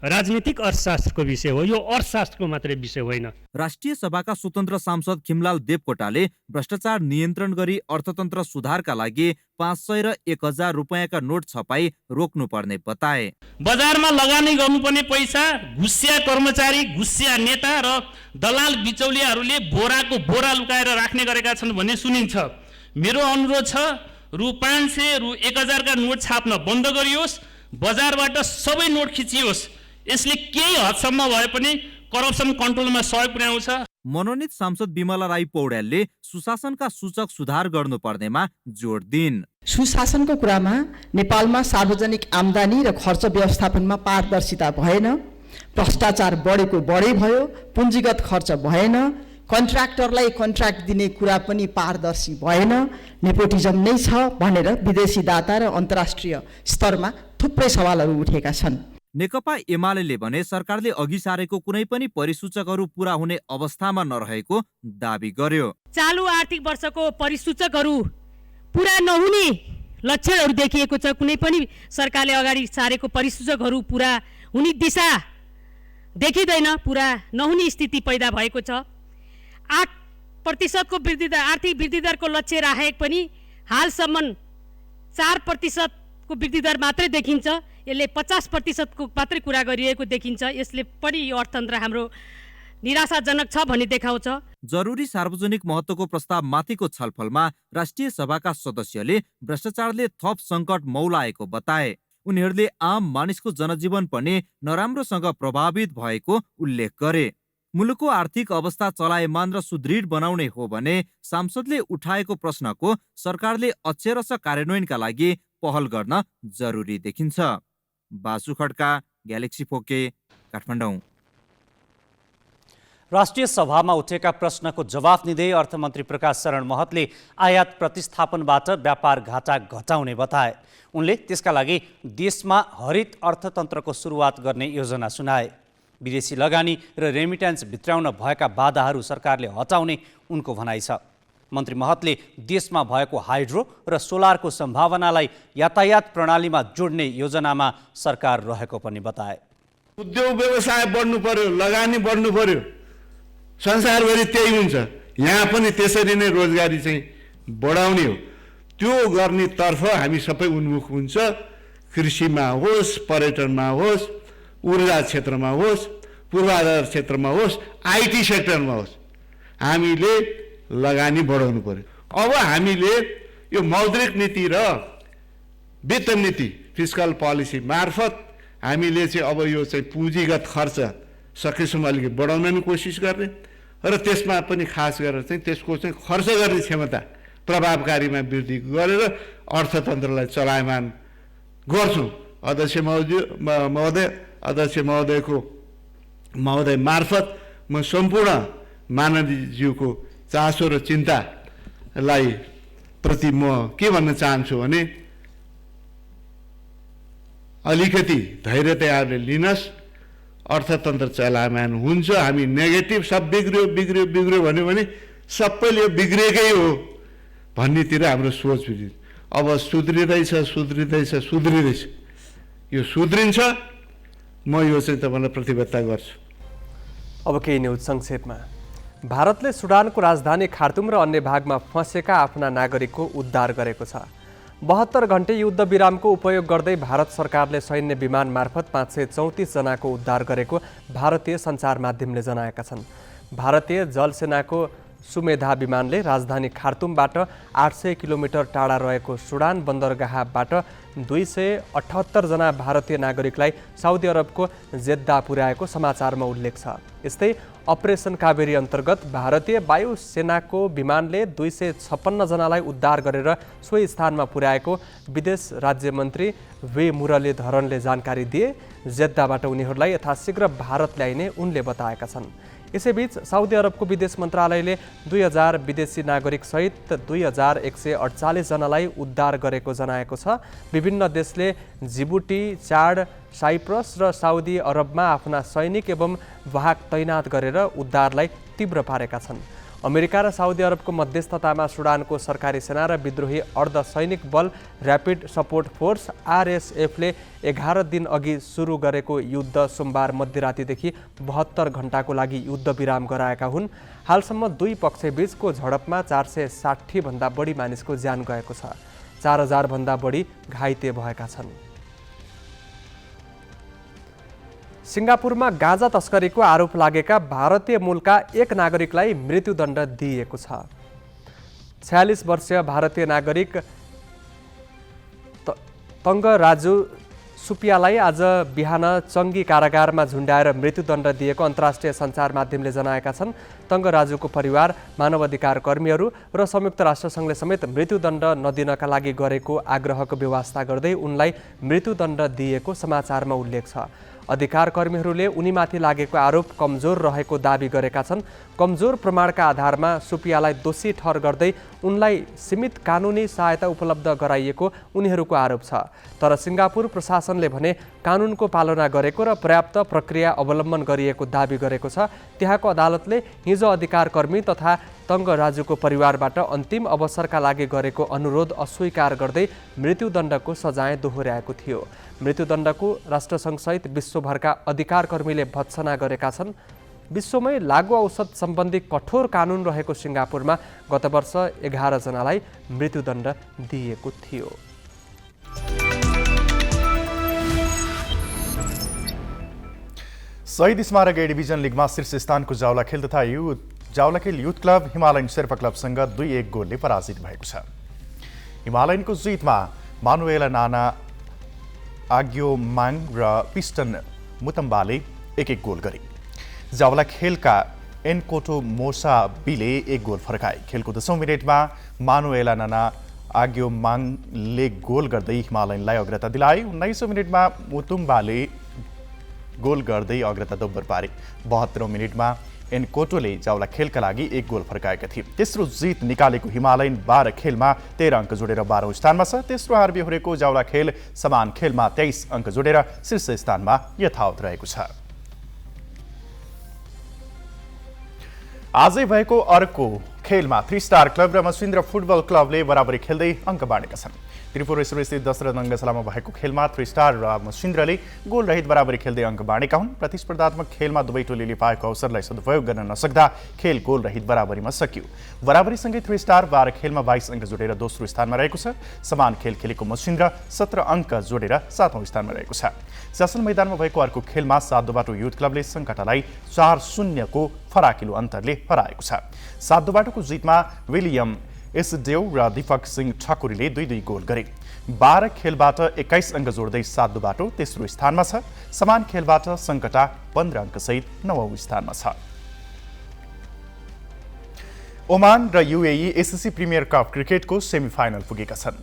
O: राजनीतिक अर्थशास्त्रको विषय हो, यो अर्थशास्त्रको मात्रै विषय होइन।
K: राष्ट्रिय सभाका स्वतन्त्र सांसद खिमलाल देवकोटाले भ्रष्टाचार नियन्त्रण गरी अर्थतन्त्र सुधारका लागि 500 र 1000 रुपैयाँका नोट छपाई रोक्नुपर्ने बताए।
O: बजारमा लगानी गर्नुपर्ने पैसा घुसिया कर्मचारी, घुसिया नेता र दलाल बिचौलियाहरूले बोराको बोरा लुकाएर राख्ने गरेका छन् भन्ने सुनिन्छ। मेरो अनुरोध छ, रु 500, रु 1000 का नोट छाप्न बन्द गरियोस्, बजारबाट सबै नोट खिचियोस्। यसले केही हदसम्म भए पनि करप्सन कन्ट्रोलमा सहयोग पुर्याउँछ।
K: मनोनित सांसद बिमला राई पौड्यालले सुशासनका सूचक सुधार गर्नुपर्नेमा जोड दिइन्।
P: सुशासनको कुरामा नेपालमा सार्वजनिक आम्दानी र खर्च व्यवस्थापनमा पारदर्शिता भएन, भ्रष्टाचार बढेको बढै भयो, पुँजीगत खर्च भएन, कन्ट्र्याक्टरलाई कन्ट्र्याक्ट दिने कुरा पनि पारदर्शी भएन, नेपोटिजम नै छ भनेर विदेशी दाता र अन्तर्राष्ट्रिय स्तरमा थुप्रै सवालहरू उठेका छन्।
K: नेकपा एमाले भने सरकारले अघि सारेको कुनै पनि परिसूचकहरू पूरा हुने अवस्थामा नरहेको दाबी गर्यो।
Q: चालु आर्थिक वर्षको परिसूचकहरू पूरा नहुने लक्षणहरू देखिएको छ। कुनै पनि सरकारले अगाडि सारेको परिसूचकहरू पूरा हुने दिशा देखिँदैन, पूरा नहुने स्थिति पैदा भएको छ। 8% को वृद्धि दर, आर्थिक वृद्धि दरको लक्ष्य राखेको पनि हालसम्म 4% को वृद्धि दर मात्रै देखिन्छ। यसले 50% को मात्रै कुरा गरिएको देखिन्छ। यसले पनि यो अर्थतन्त्र हाम्रो निराशाजनक छ भन्ने देखाउँछ।
K: जरुरी सार्वजनिक महत्त्वको प्रस्ताव माथिको छलफलमा राष्ट्रिय सभाका सदस्यले भ्रष्टाचारले थप सङ्कट मौलाएको बताए। उनीहरूले आम मानिसको जनजीवन पनि नराम्रोसँग प्रभावित भएको उल्लेख गरे। मुलुकको आर्थिक अवस्था चलायमान र सुदृढ बनाउने हो भने सांसदले उठाएको प्रश्नको सरकारले अक्षरश कार्यान्वयनका लागि पहल गर्न जरुरी देखिन्छ। बासु खड्का, ग्यालेक्सी फोके, काठमाडौँ।
B: राष्ट्रिय सभामा उठेका प्रश्नको जवाफ दिँदै अर्थमन्त्री प्रकाश शरण महतले आयात प्रतिस्थापनबाट व्यापार घाटा घटाउने बताए। उनले त्यसका लागि देशमा हरित अर्थतन्त्रको सुरुवात गर्ने योजना सुनाए। विदेशी लगानी र रेमिट्यान्स भित्राउन भएका बाधाहरू सरकारले हटाउने उनको भनाइ छ। मन्त्री महतले देशमा भएको हाइड्रो र सोलरको सम्भावनालाई यातायात प्रणालीमा जोड्ने योजनामा सरकार रहेको पनि बताए।
R: उद्योग व्यवसाय बढ्नु पर्यो, लगानी बढ्नु पर्यो, संसारभरि त्यही हुन्छ। यहाँ पनि त्यसरी नै रोजगारी चाहिँ बढाउने हो। त्यो गर्नेतर्फ हामी सबै उन्मुख हुन्छ। कृषिमा होस्, पर्यटनमा होस्, ऊर्जा क्षेत्रमा होस्, पूर्वाधार क्षेत्रमा होस्, आइटी सेक्टरमा होस्, हामीले लगानी बढाउनु पर्यो। अब हामीले यो मौद्रिक नीति र वित्त नीति फिस्कल पोलिसी मार्फत हामीले चाहिँ अब यो चाहिँ पुँजीगत खर्च सकेसम्म अलिकति बढाउन नि कोसिस गर्ने र त्यसमा पनि खास गरेर चाहिँ त्यसको चाहिँ खर्च गर्ने क्षमता प्रभावकारीमा वृद्धि गरेर अर्थतन्त्रलाई चलायमान गर्छौँ। अध्यक्ष महोदय मार्फत म सम्पूर्ण माननीयज्यूको चासो र चिन्तालाई प्रति म के भन्न चाहन्छु भने अलिकति धैर्यताले लिनुहोस्। अर्थतन्त्र चलायमान हुन्छ। हामी नेगेटिभ सब बिग्रियो भन्यो भने सबैले बिग्रेकै हो भन्नेतिर हाम्रो सोच बिग्रियो। अब सुध्रिँदैछ। यो सुध्रिन्छ। म यो चाहिँ तपाईँलाई प्रतिबद्धता गर्छु।
D: अब केही न्युज संक्षेपमा। भारतले सुडानको राजधानी खार्तुम र अन्य भागमा फँसेका आफ्ना नागरिकको उद्धार गरेको छ। 72 घण्टे युद्ध विरामको उपयोग गर्दै भारत सरकारले सैन्य विमान मार्फत 534 जनाको उद्धार गरेको भारतीय सञ्चार माध्यमले जनाएका छन्। भारतीय जलसेनाको सुमेधा विमानले राजधानी खार्तुमबाट 800 किलोमिटर टाढा रहेको सुडान बन्दरगाहबाट 278 जना भारतीय नागरिकलाई साउदी अरबको जेद्दा पुर्याएको समाचारमा उल्लेख छ। यस्तै अपरेसन कावेरी अन्तर्गत भारतीय वायुसेनाको विमानले 256 जनालाई उद्धार गरेर सोही स्थानमा पुर्याएको विदेश राज्यमन्त्री वे मुरलीधरनले जानकारी दिए। जेद्दाबाट उनीहरूलाई यथाशीघ्र भारत ल्याइने उनले बताएका छन्। यसैबीच साउदी अरबको विदेश मन्त्रालयले 2000 विदेशी नागरिक सहित 2148 जनालाई उद्धार गरेको जनाएको छ। विभिन्न देशले जिबुटी, चाड, साइप्रस र साउदी अरबमा आफ्ना सैनिक एवं वाहक तैनात गरेर उद्धारलाई तीव्र पारेका छन्। अमेरिका र साउदी अरबको मध्यस्थतामा सुडानको सरकारी सेना र विद्रोही अर्धसैनिक बल ऱ्यापिड सपोर्ट फोर्स RSFले 11 दिन अघि सुरु गरेको युद्ध सोमबार मध्यरातिदेखि 72 घण्टाको लागि युद्ध विराम गराएका हुन्। हालसम्म दुई पक्षबीचको झडपमा 460 भन्दा बढी मानिसको ज्यान गएको छ। 4000 भन्दा बढी घाइते भएका छन्। सिङ्गापुरमा गाँजा तस्करीको आरोप लागेका भारतीय मूलका एक नागरिकलाई मृत्युदण्ड दिइएको छ। 46 वर्षीय भारतीय नागरिक तङ्गराजु सुपियालाई आज बिहान चङ्गी कारागारमा झुन्डाएर मृत्युदण्ड दिएको अन्तर्राष्ट्रिय सञ्चार माध्यमले जनाएका छन्। तङ्गराजुको परिवार, मानवाधिकार कर्मीहरू र संयुक्त राष्ट्रसङ्घले समेत मृत्युदण्ड नदिनका लागि गरेको आग्रहको व्यवस्था गर्दै उनलाई मृत्युदण्ड दिएको समाचारमा उल्लेख छ। अधिकार कर्मीहरूले उनीमाथि लागेको आरोप कमजोर रहेको दाबी गरेका छन्। कमजोर प्रमाणका आधारमा सुपियालाई दोषी ठहर गर्दै उनलाई सीमित कानुनी सहायता उपलब्ध गराइएको उनीहरूको आरोप छ। तर सिङ्गापुर प्रशासनले भने कानुनको पालना गरेको र पर्याप्त प्रक्रिया अवलम्बन गरिएको दाबी गरेको छ। त्यहाँको अदालतले हिजो अधिकार कर्मी तथा तङ्गराजुको परिवारबाट अन्तिम अवसरका लागि गरेको अनुरोध अस्वीकार गर्दै मृत्युदण्डको सजाय दोहोर्याएको थियो। मृत्युदण्डको राष्ट्रसङ्घसहित विश्वभरका अधिकार कर्मीले भत्सना गरेका छन्। विश्वमै लागू औषध सम्बन्धी कठोर कानुन रहेको सिङ्गापुरमा गत वर्ष 11 जनालाई मृत्युदण्ड दिएको थियो।
E: शहीद स्मारक ए डिभिजन लिगमा शीर्ष स्थानको जावलाखेल तथा Jawalakhel youth club Himalayan Sherpa क्लबसँग 2-1 गोलले पराजित भएको छ। हिमालयनको जितमा मानुएला नाना आग्योमाङ र पिस्टन मुतम्बाले 1-1 गोल गरे। जावलाखेलका एनकोटो मोसाबीले 1 गोल फर्काए। खेलको 10औं मिनेटमा मानुएला नाना आग्योमाङले गोल गर्दै हिमालयनलाई अग्रता दिलाए। 19औं मिनेटमा मुतुम्बाले गोल गर्दै अग्रता दोब्बर पारे। 72औं मिनेटमा एनकोटोले जावलाखेलका लागि 1 गोल फर्काएका थिए। तेस्रो जित निकालेको हिमालयन 12 खेलमा 13 अङ्क जोडेर 12औं स्थानमा छ। तेस्रो हार बेहोरेको जावलाखेल समान खेलमा 23 अङ्क जोडेर शीर्ष स्थानमा यथावत रहेको छ। आजै भएको अर्को खेलमा 3 स्टार क्लब र मसिन्द्र फुटबल क्लबले बराबरी खेल्दै अङ्क बाँडेका छन्। त्रिपुरेश्वर स्थित दशरथ रङ्गशालामा भएको खेलमा 3 स्टार र मसिन्द्रले गोल रहित बराबरी खेल्दै अङ्क बाँडेका हुन्। प्रतिस्पर्धात्मक खेलमा दुवै टोलीले पाएको अवसरलाई सदुपयोग गर्न नसक्दा खेल गोल रहित बराबरीमा सकियो। बराबरीसँगै 3 स्टार 12 खेलमा 22 अङ्क जोडेर दोस्रो स्थानमा रहेको छ। समान खेल खेलेको मसिन्द्र 17 अङ्क जोडेर 7औं स्थानमा रहेको छ। शासन मैदानमा भएको अर्को खेलमा सातदोबाटो युथ क्लबले सङ्कटालाई 4-0 को फराकिलो अन्तरले हराएको छ। सातदोबाटोको जितमा विलियम एसदेव र दीपक सिंह ठकुरीले 2-2 गोल गरे। 12 खेलबाट 21 अङ्क जोड्दै सातदोबाटो तेस्रो स्थानमा छ। समान खेलबाट सङ्कटा 15 अङ्कसहित 9औं स्थानमा छ। ओमान र युएई एसएससी प्रिमियर कप क्रिकेटको सेमिफाइनल पुगेका छन्।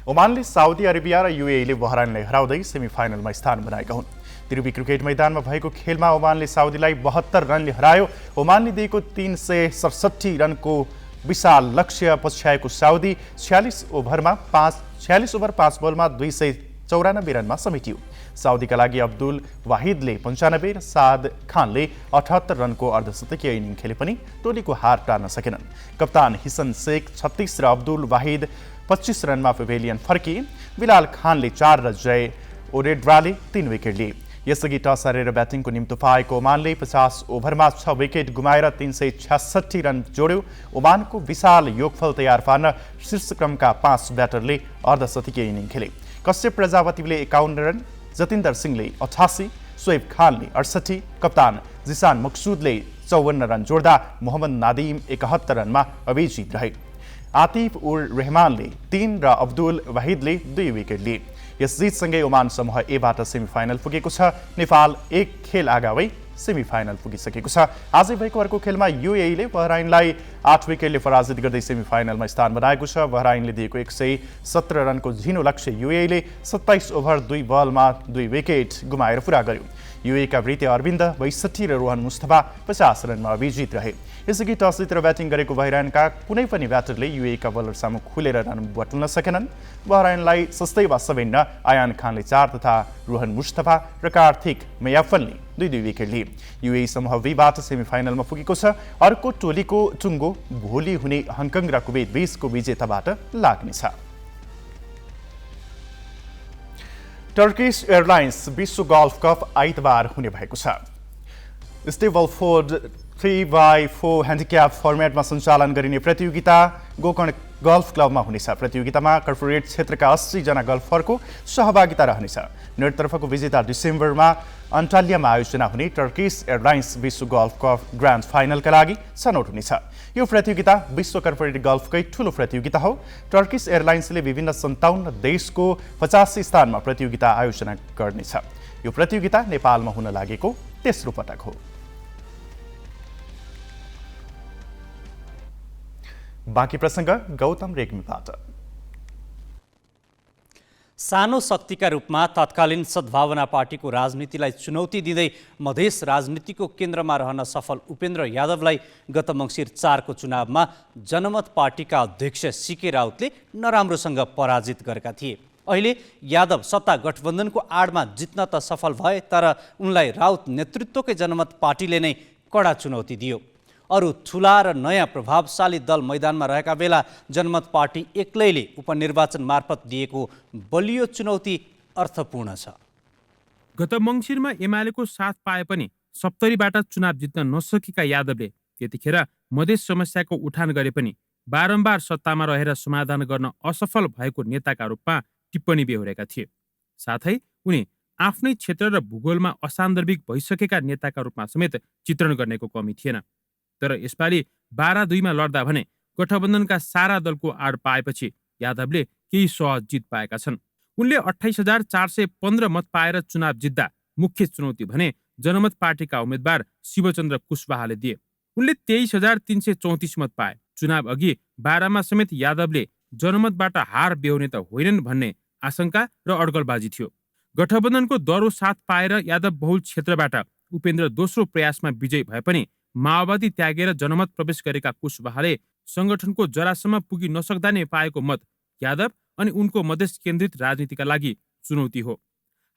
E: ओमानले साउदी अरेबिया र युएईले बहराइनलाई हराउँदै सेमिफाइनलमा स्थान बनाएका हुन्। त्रिवी क्रिकेट मैदानमा भएको खेलमा ओमानले साउदीलाई 72 रनले हरायो। ओमानले दिएको 367 रनको विशाल लक्ष्य पछ्याएको साउदी 46 ओभर 5 बलमा 294 रनमा समेटियो। साउदीका लागि अब्दुल वाहिदले 95 र साद खानले 78 रनको अर्धशतकीय इनिङ खेले पनि टोलीको हार टार्न सकेनन्। कप्तान हिसन शेख 36 र अब्दुल वाहिद 25 रनमा पेभिलियन फर्किए। बिलाल खानले 4 र जय ओरेड्राले 3 विकेट लिए। यसअघि टस हारेर ब्याटिङको निम्तो पाएको ओमानले 50 ओभरमा 6 विकेट गुमाएर 366 रन जोड्यो। ओमानको विशाल योगफल तयार पार्न शीर्ष क्रमका 5 ब्याटरले अर्धशतकीय इनिङ खेले। कश्यप प्रजापतिले 51 रन, जतिन्दर सिंहले 88, सोएब खानले 68, कप्तान जिसान मक्सुदले 54 रन जोड्दा मोहम्मद नादिम 71 रनमा अभिजित रहे। आतिफ उर रहमानले 3 र अब्दुल वाहिदले 2 विकेट लिए। यस जितसँगै ओमान समूह एबाट सेमिफाइनल पुगेको छ। नेपाल 1 खेल अगावै सेमिफाइनल पुगिसकेको छ। आजै भएको अर्को खेलमा युएईले बहराइनलाई 8 विकेटले पराजित गर्दै सेमिफाइनलमा स्थान बनाएको छ। बहराइनले दिएको 117 रनको झिनो लक्ष्य युएईले 27 ओभर 2 बलमा 2 विकेट गुमाएर पुरा गर्यो। युएईका वृत्ति अरविन्द 62 र रोहन मुस्तफा 50 रनमा अभिजित रहे। यसअघि टस जितेर ब्याटिङ गरेको बहराइनका कुनै पनि ब्याटरले युएईका बलर सामु खुलेर रन बटुल्न सकेनन्। बहराइनलाई सस्तै वा सबै आयान खानले 4 तथा रोहन मुस्तफा र कार्तिक मैयाफलले 2-2 विकेट लिए। युएई समूह बीबाट सेमिफाइनलमा पुगेको छ। अर्को टोलीको टुङ्गो भोलि हुने हङकङ र कुवेत बीचको विजेताबाट लाग्नेछ। टर्किश एयरलाइन्स विश्व गल्फ कप आइतबार हुने भएको छ। स्टेबलफोर्ड 3x4 ह्यान्डिक्याप फर्मेटमा सञ्चालन गरिने प्रतियोगिता गोकर्ण गल्फ क्लबमा हुनेछ। प्रतियोगितामा कर्पोरेट क्षेत्रका 80 जना गल्फरको सहभागिता रहनेछ। नेटतर्फको विजेता डिसेम्बरमा अन्टालियामा आयोजना हुने टर्किश एयरलाइन्स विश्व गल्फ कप ग्रान्ड फाइनलका लागि छनौट हुनेछ। यो प्रतियोगिता विश्व कर्पोरेट गल्फकै ठूलो प्रतियोगिता हो। टर्किस एयरलाइन्सले विभिन्न 57 देशको 85 स्थानमा प्रतियोगिता आयोजना गर्नेछ। यो प्रतियोगिता नेपालमा हुन लागेको तेस्रो पटक हो। बाँकी प्रसङ्ग गौतम रेग्मीबाट।
B: सानो शक्तिका रूपमा तत्कालीन सद्भावना पार्टीको राजनीतिलाई चुनौती दिँदै मधेस राजनीतिको केन्द्रमा रहन सफल उपेन्द्र यादवलाई गत मङ्सिर 4 को चुनावमा जनमत पार्टीका अध्यक्ष सीके राउतले नराम्रोसँग पराजित गरेका थिए। अहिले यादव सत्ता गठबन्धनको आडमा जित्न त सफल भए, तर उनलाई राउत नेतृत्वकै जनमत पार्टीले नै कडा चुनौती दियो। अरू ठुला र नयाँ प्रभावशाली दल मैदानमा रहेका बेला जनमत पार्टी एक्लैले उपनिर्वाचन मार्फत दिएको बलियो चुनौती अर्थपूर्ण छ।
S: गत मङ्सिरमा एमालेको साथ पाए पनि सप्तरीबाट चुनाव जित्न नसकेका यादवले त्यतिखेर मधेस समस्याको उठान गरे पनि बारम्बार सत्तामा रहेर समाधान गर्न असफल भएको नेताका रूपमा टिप्पणी बेहोरेका थिए। साथै उनी आफ्नै क्षेत्र र भूगोलमा असान्दर्भिक भइसकेका नेताका रूपमा समेत चित्रण गर्नेको कमी थिएन। तर यसपालि 12-2 लड्दा भने गठबन्धनका सारा दलको आड पाएपछि यादवले केही सहज जित पाएका छन्। उनले 28,415 मत पाएर चुनाव जित्दा मुख्य चुनौती भने जनमत पार्टीका उम्मेद्वार शिवचन्द्र कुशवाहाले दिए। उनले 23,334 मत पाए। चुनाव अघि 12मा समेत यादवले जनमतबाट हार बेहोर्ने त होइनन् भन्ने आशंका र अड्कलबाजी थियो। गठबन्धनको दरो साथ पाएर यादव बहुल क्षेत्रबाट उपेन्द्र दोस्रो प्रयासमा विजयी भए पनि माओवादी त्यागेर जनमत प्रवेश गरेका कुशवाहाले संगठनको जरासम्म पुगी नसक्दा नै पाएको मत यादव अनि उनको मधेस केन्द्रित राजनीतिका लागि चुनौती हो।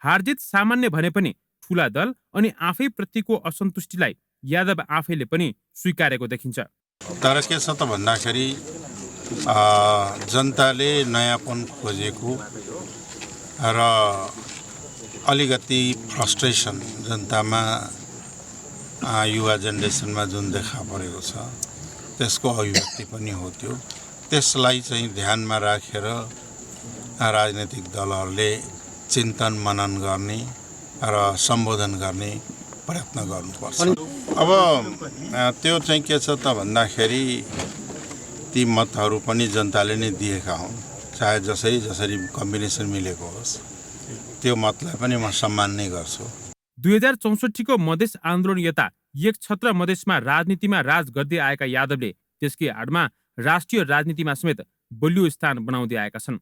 S: हारजित सामान्य भने पनि ठूला दल अनि आफै प्रतिको असन्तुष्टिलाई यादव आफैले पनि स्वीकारेको देखिन्छ।
T: तर के छ त भन्दाखेरि जनताले नयाँपन खोजेको र अलिकति फ्रस्ट्रेसन जनतामा युवा जेनेरेसनमा जुन देखा परेको छ त्यसको अभिव्यक्ति पनि हो। त्यसलाई चाहिँ ध्यानमा राखेर राजनीतिक दलहरूले चिन्तन मनन गर्ने र सम्बोधन गर्ने प्रयत्न गर्नुपर्छ। अब त्यो चाहिँ के छ त भन्दाखेरि ती मतहरू पनि जनताले नै दिएका हुन्, चाहे जसरी कम्बिनेसन मिलेको होस् त्यो मतलाई पनि म सम्मान नै गर्छु।
S: 2064 को मधेस आन्दोलन यता एक छत्र मधेसमा राजनीतिमा राज गर्दै आएका यादवले त्यसकै आडमा राष्ट्रिय राजनीतिमा समेत बलियो स्थान बनाउँदै आएका छन्।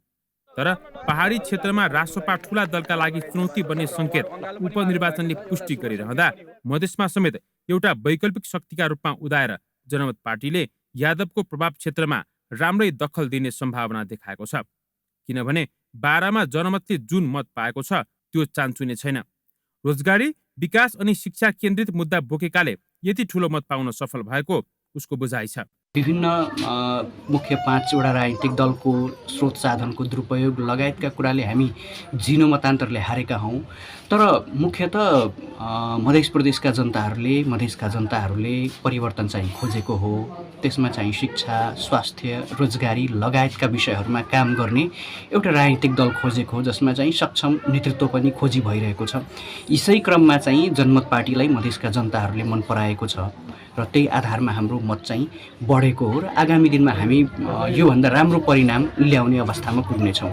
S: तर पहाडी क्षेत्रमा रासोपा ठूला दलका लागि चुनौती बन्ने संकेत उपनिर्वाचनले पुष्टि गरिरहँदा मधेसमा समेत एउटा वैकल्पिक शक्तिका रूपमा उदाएर जनमत पार्टीले यादवको प्रभाव क्षेत्रमा राम्रै दखल दिने सम्भावना देखाएको छ। किनभने 12मा जनमतले जुन मत पाएको छ त्यो चान्चुने छैन। रोजगारी, विकास अनि शिक्षा केन्द्रित मुद्दा बोकेकाले यति ठूलो मत पाउन सफल भएको उसको बुझाइ छ।
U: विभिन्न मुख्य 5वटा राजनीतिक दलको स्रोत साधनको दुरुपयोग लगायतका कुराले हामी जिनो मतान्तरले हारेका हौँ। तर मुख्यतः मधेस प्रदेशका जनताहरूले परिवर्तन चाहिँ खोजेको हो। त्यसमा चाहिँ शिक्षा, स्वास्थ्य, रोजगारी लगायतका विषयहरूमा काम गर्ने एउटा राजनीतिक दल खोजेको हो, जसमा चाहिँ सक्षम नेतृत्व पनि खोजी भइरहेको छ। यसै क्रममा चाहिँ जनमत पार्टीलाई मधेसका जनताहरूले मन पराएको छ र त्यही आधारमा हाम्रो मत चाहिँ बढेको हो र आगामी दिनमा हामी योभन्दा राम्रो परिणाम ल्याउने अवस्थामा पुग्नेछौँ।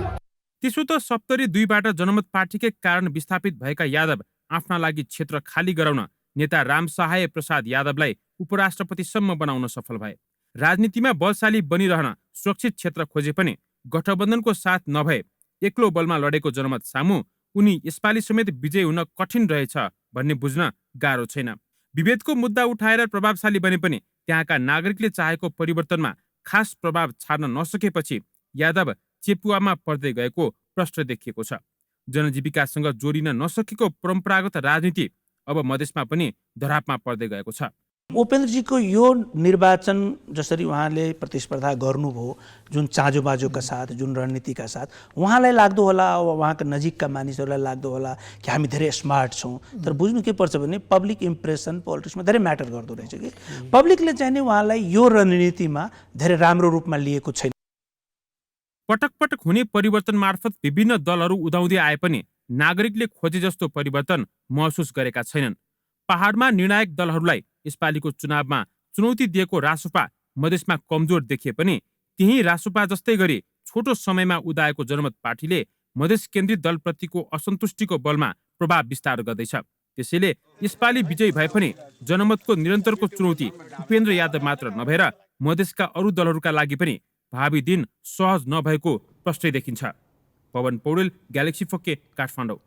S: त्यसो त 72बाट जनमत पार्टीकै कारण विस्थापित भएका यादव आफ्ना लागि क्षेत्र खाली गराउन नेता रामसहाय प्रसाद यादवलाई उपराष्ट्रपतिसम्म बनाउन सफल भए। राजनीतिमा बलशाली बनिरहन सुरक्षित क्षेत्र खोजे पनि गठबन्धनको साथ नभए एक्लो बलमा लडेको जनमत सामु उनी यसपालि समेत विजयी हुन कठिन रहेछ भन्ने बुझ्न गाह्रो छैन। विभेदको मुद्दा उठाएर प्रभावशाली बने पनि त्यहाँका नागरिकले चाहेको परिवर्तनमा खास प्रभाव छाड्न नसकेपछि यादव चेपुवामा पर्दै गएको प्रश्न देखिएको छ। जनजीविकासँग जोडिन नसकेको परम्परागत राजनीति अब मधेसमा पनि धरापमा पर्दै गएको छ।
V: उपेन्द्रजीको यो निर्वाचन जसरी उहाँले प्रतिस्पर्धा गर्नुभयो, जुन चाँजोबाजोका साथ, जुन रणनीतिका साथ, उहाँलाई लाग्दो होला, उहाँका नजिकका मानिसहरूलाई लाग्दो होला कि हामी धेरै स्मार्ट छौँ। तर बुझ्नु के पर्छ भने पब्लिक इम्प्रेसन पोलिटिक्समा धेरै म्याटर गर्दो रहेछ कि पब्लिकले चाहिँ नि उहाँलाई यो रणनीतिमा धेरै राम्रो रूपमा लिएको छैन।
S: पटक पटक हुने परिवर्तन मार्फत विभिन्न दलहरू उदाउँदै आए पनि नागरिकले खोजे जस्तो परिवर्तन महसुस गरेका छैनन्। पहाडमा निर्णायक दलहरूलाई यसपालिको चुनावमा चुनौती दिएको रासोपा मधेसमा कमजोर देखिए पनि त्यही रासोपा जस्तै गरी छोटो समयमा उदाएको जनमत पार्टीले मधेस केन्द्रित दलप्रतिको असन्तुष्टिको बलमा प्रभाव विस्तार गर्दैछ। त्यसैले यसपालि विजयी भए पनि जनमतको निरन्तरको चुनौती उपेन्द्र यादव मात्र नभएर मधेसका अरू दलहरूका लागि पनि भावी दिन सहज नभएको प्रष्टै देखिन्छ। पवन पौडेल, ग्यालेक्सी फोके, काठमाडौँ।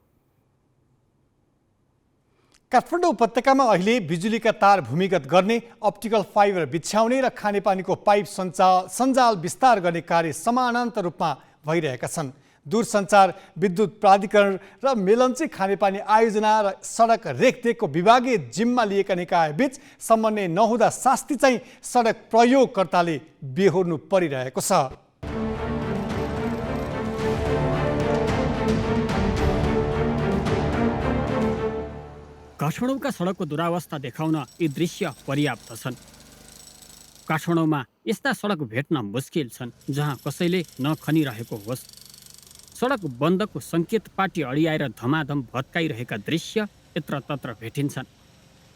C: काठमाडौँ उपत्यकामा अहिले बिजुलीका तार भूमिगत गर्ने, अप्टिकल फाइबर बिछ्याउने र खानेपानीको पाइप सञ्जाल विस्तार गर्ने कार्य समानान्तर रूपमा भइरहेका छन्। दूरसञ्चार विद्युत प्राधिकरण र मेलम्ची खानेपानी आयोजना र सडक रेखदेखको विभागीय जिम्मा लिएका निकायबीच समन्वय नहुँदा शास्ति चाहिँ सडक प्रयोगकर्ताले बेहोर्नु परिरहेको छ।
A: काठमाडौँका सडकको दुरावस्था देखाउन यी दृश्य पर्याप्त छन्। काठमाडौँमा यस्ता सडक भेट्न मुस्किल छन् जहाँ कसैले नखनिरहेको होस्। सडक बन्दको सङ्केत पार्टी अडियाएर धमाधम भत्काइरहेका दृश्य यत्रतत्र भेटिन्छन्।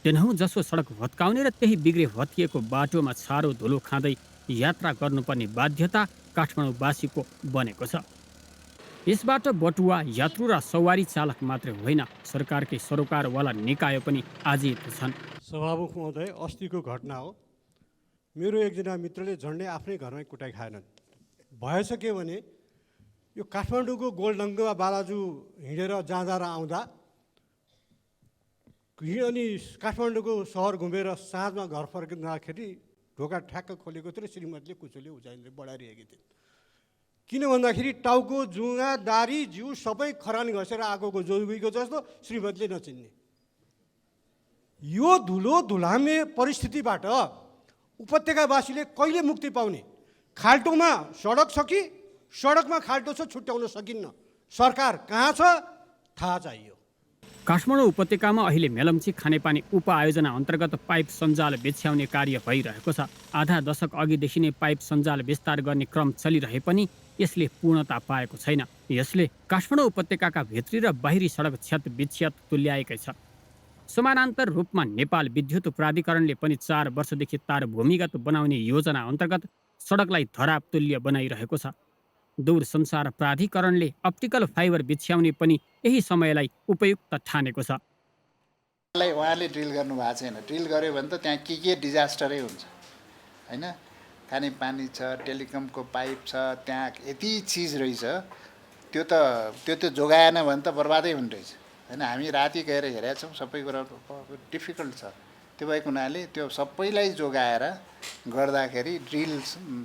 A: दिनहुँ जसो सडक भत्काउने र त्यही बिग्रे भत्किएको बाटोमा छारो धुलो खाँदै यात्रा गर्नुपर्ने बाध्यता काठमाडौँवासीको बनेको छ। यसबाट बटुवा यात्रु र सवारी चालक मात्रै होइन, सरकारकै सरोकारवाला निकाय पनि आजित छन्।
I: सभामुख महोदय, अस्तिको घटना हो। मेरो एकजना मित्रले झन्डै आफ्नै घरमै कुटाइ खाएनन्। भएछ के भने यो काठमाडौँको गोलडङ्गमा बालाजु हिँडेर जाँदा र आउँदा अनि काठमाडौँको सहर घुमेर साँझमा घर फर्किँदाखेरि ढोका ठ्याक्क खोलेको थियो र श्रीमतीले कुचोले उचालेर बढाइरहेकी थिइन्। किन भन्दाखेरि टाउको, जुङ्गा, दारी, जिउ सबै खरानी घसेर आगोको जोगीको जस्तो श्रीमतीले नचिन्ने। यो धुलो धुलामे परिस्थितिबाट उपत्यकावासीले कहिले मुक्ति पाउने? खाल्टोमा सडक छ कि सडकमा खाल्टो छ, छुट्याउन सकिन्न। सरकार कहाँ छ थाहा चाहियो।
A: काठमाडौँ उपत्यकामा अहिले मेलम्ची खानेपानी उपआयोजना अन्तर्गत पाइप सञ्जाल बिछ्याउने कार्य भइरहेको छ। आधा दशक अघिदेखि नै पाइप सञ्जाल विस्तार गर्ने क्रम चलिरहे पनि यसले पूर्णता पाएको छैन। यसले काठमाडौँ उपत्यकाका भित्री र बाहिरी सडक क्षत विक्षत तुल्याएकै छ। समानान्तर रूपमा नेपाल विद्युत प्राधिकरणले पनि 4 वर्षदेखि तार भूमिगत बनाउने योजना अन्तर्गत सडकलाई धराप तुल्य बनाइरहेको छ। दूरसञ्चार प्राधिकरणले अप्टिकल फाइबर बिछ्याउने पनि यही समयलाई उपयुक्त ठानेको छ।
F: उहाँले ड्रिल गर्नुभएको छैन। ड्रिल गर्यो भने त त्यहाँ के डिजास्टरै हुन्छ होइन। खानेपानी छ, टेलिकमको पाइप छ, त्यहाँ यति चिज रहेछ। त्यो जोगाएन भने त बर्बादै हुने रहेछ होइन। हामी राति गएर हेरेका छौँ, सबै कुरा डिफिकल्ट छ। त्यो भएको हुनाले त्यो सबैलाई जोगाएर गर्दाखेरि ड्रिल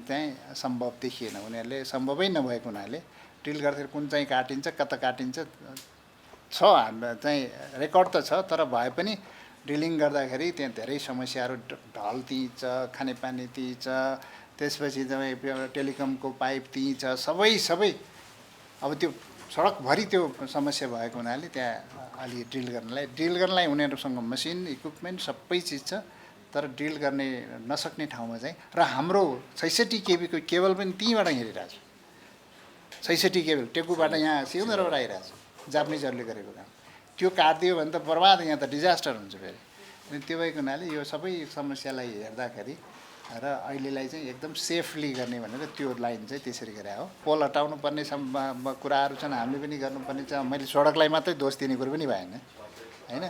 F: चाहिँ सम्भव देखिएन। उनीहरूले सम्भवै नभएको हुनाले ड्रिल गर्दाखेरि कुन चाहिँ काटिन्छ, कता काटिन्छ छ, हाम्रो चाहिँ रेकर्ड त छ, तर भए पनि ड्रिलिङ गर्दाखेरि त्यहाँ धेरै समस्याहरू, ढल त्यहीँ छ, खानेपानी त्यहीँ छ, त्यसपछि तपाईँ टेलिकमको पाइप त्यहीँ छ, सबै अब त्यो सडकभरि त्यो समस्या भएको हुनाले त्यहाँ अलि ड्रिल गर्नलाई उनीहरूसँग मसिन, इक्विपमेन्ट सबै चिज छ, तर ड्रिल गर्ने नसक्ने ठाउँमा चाहिँ र हाम्रो 66 केबीको केबल पनि त्यहीँबाट हिँडिरहेको छ। 66 केबल टेकुबाट यहाँ सिउँदरबाट आइरहेको छ, जापानिजहरूले गरेको काम। त्यो काटिदियो भने त बर्बाद, यहाँ त डिजास्टर हुन्छ फेरि। अनि त्यो भएको हुनाले यो सबै समस्यालाई हेर्दाखेरि र अहिलेलाई चाहिँ एकदम सेफली गर्ने भनेर त्यो लाइन चाहिँ त्यसरी गरे हो। पोल हटाउनु पर्ने कुराहरू छन्, हामीले पनि गर्नुपर्ने छ। मैले सडकलाई मात्रै दोष दिने कुरो पनि भएन होइन।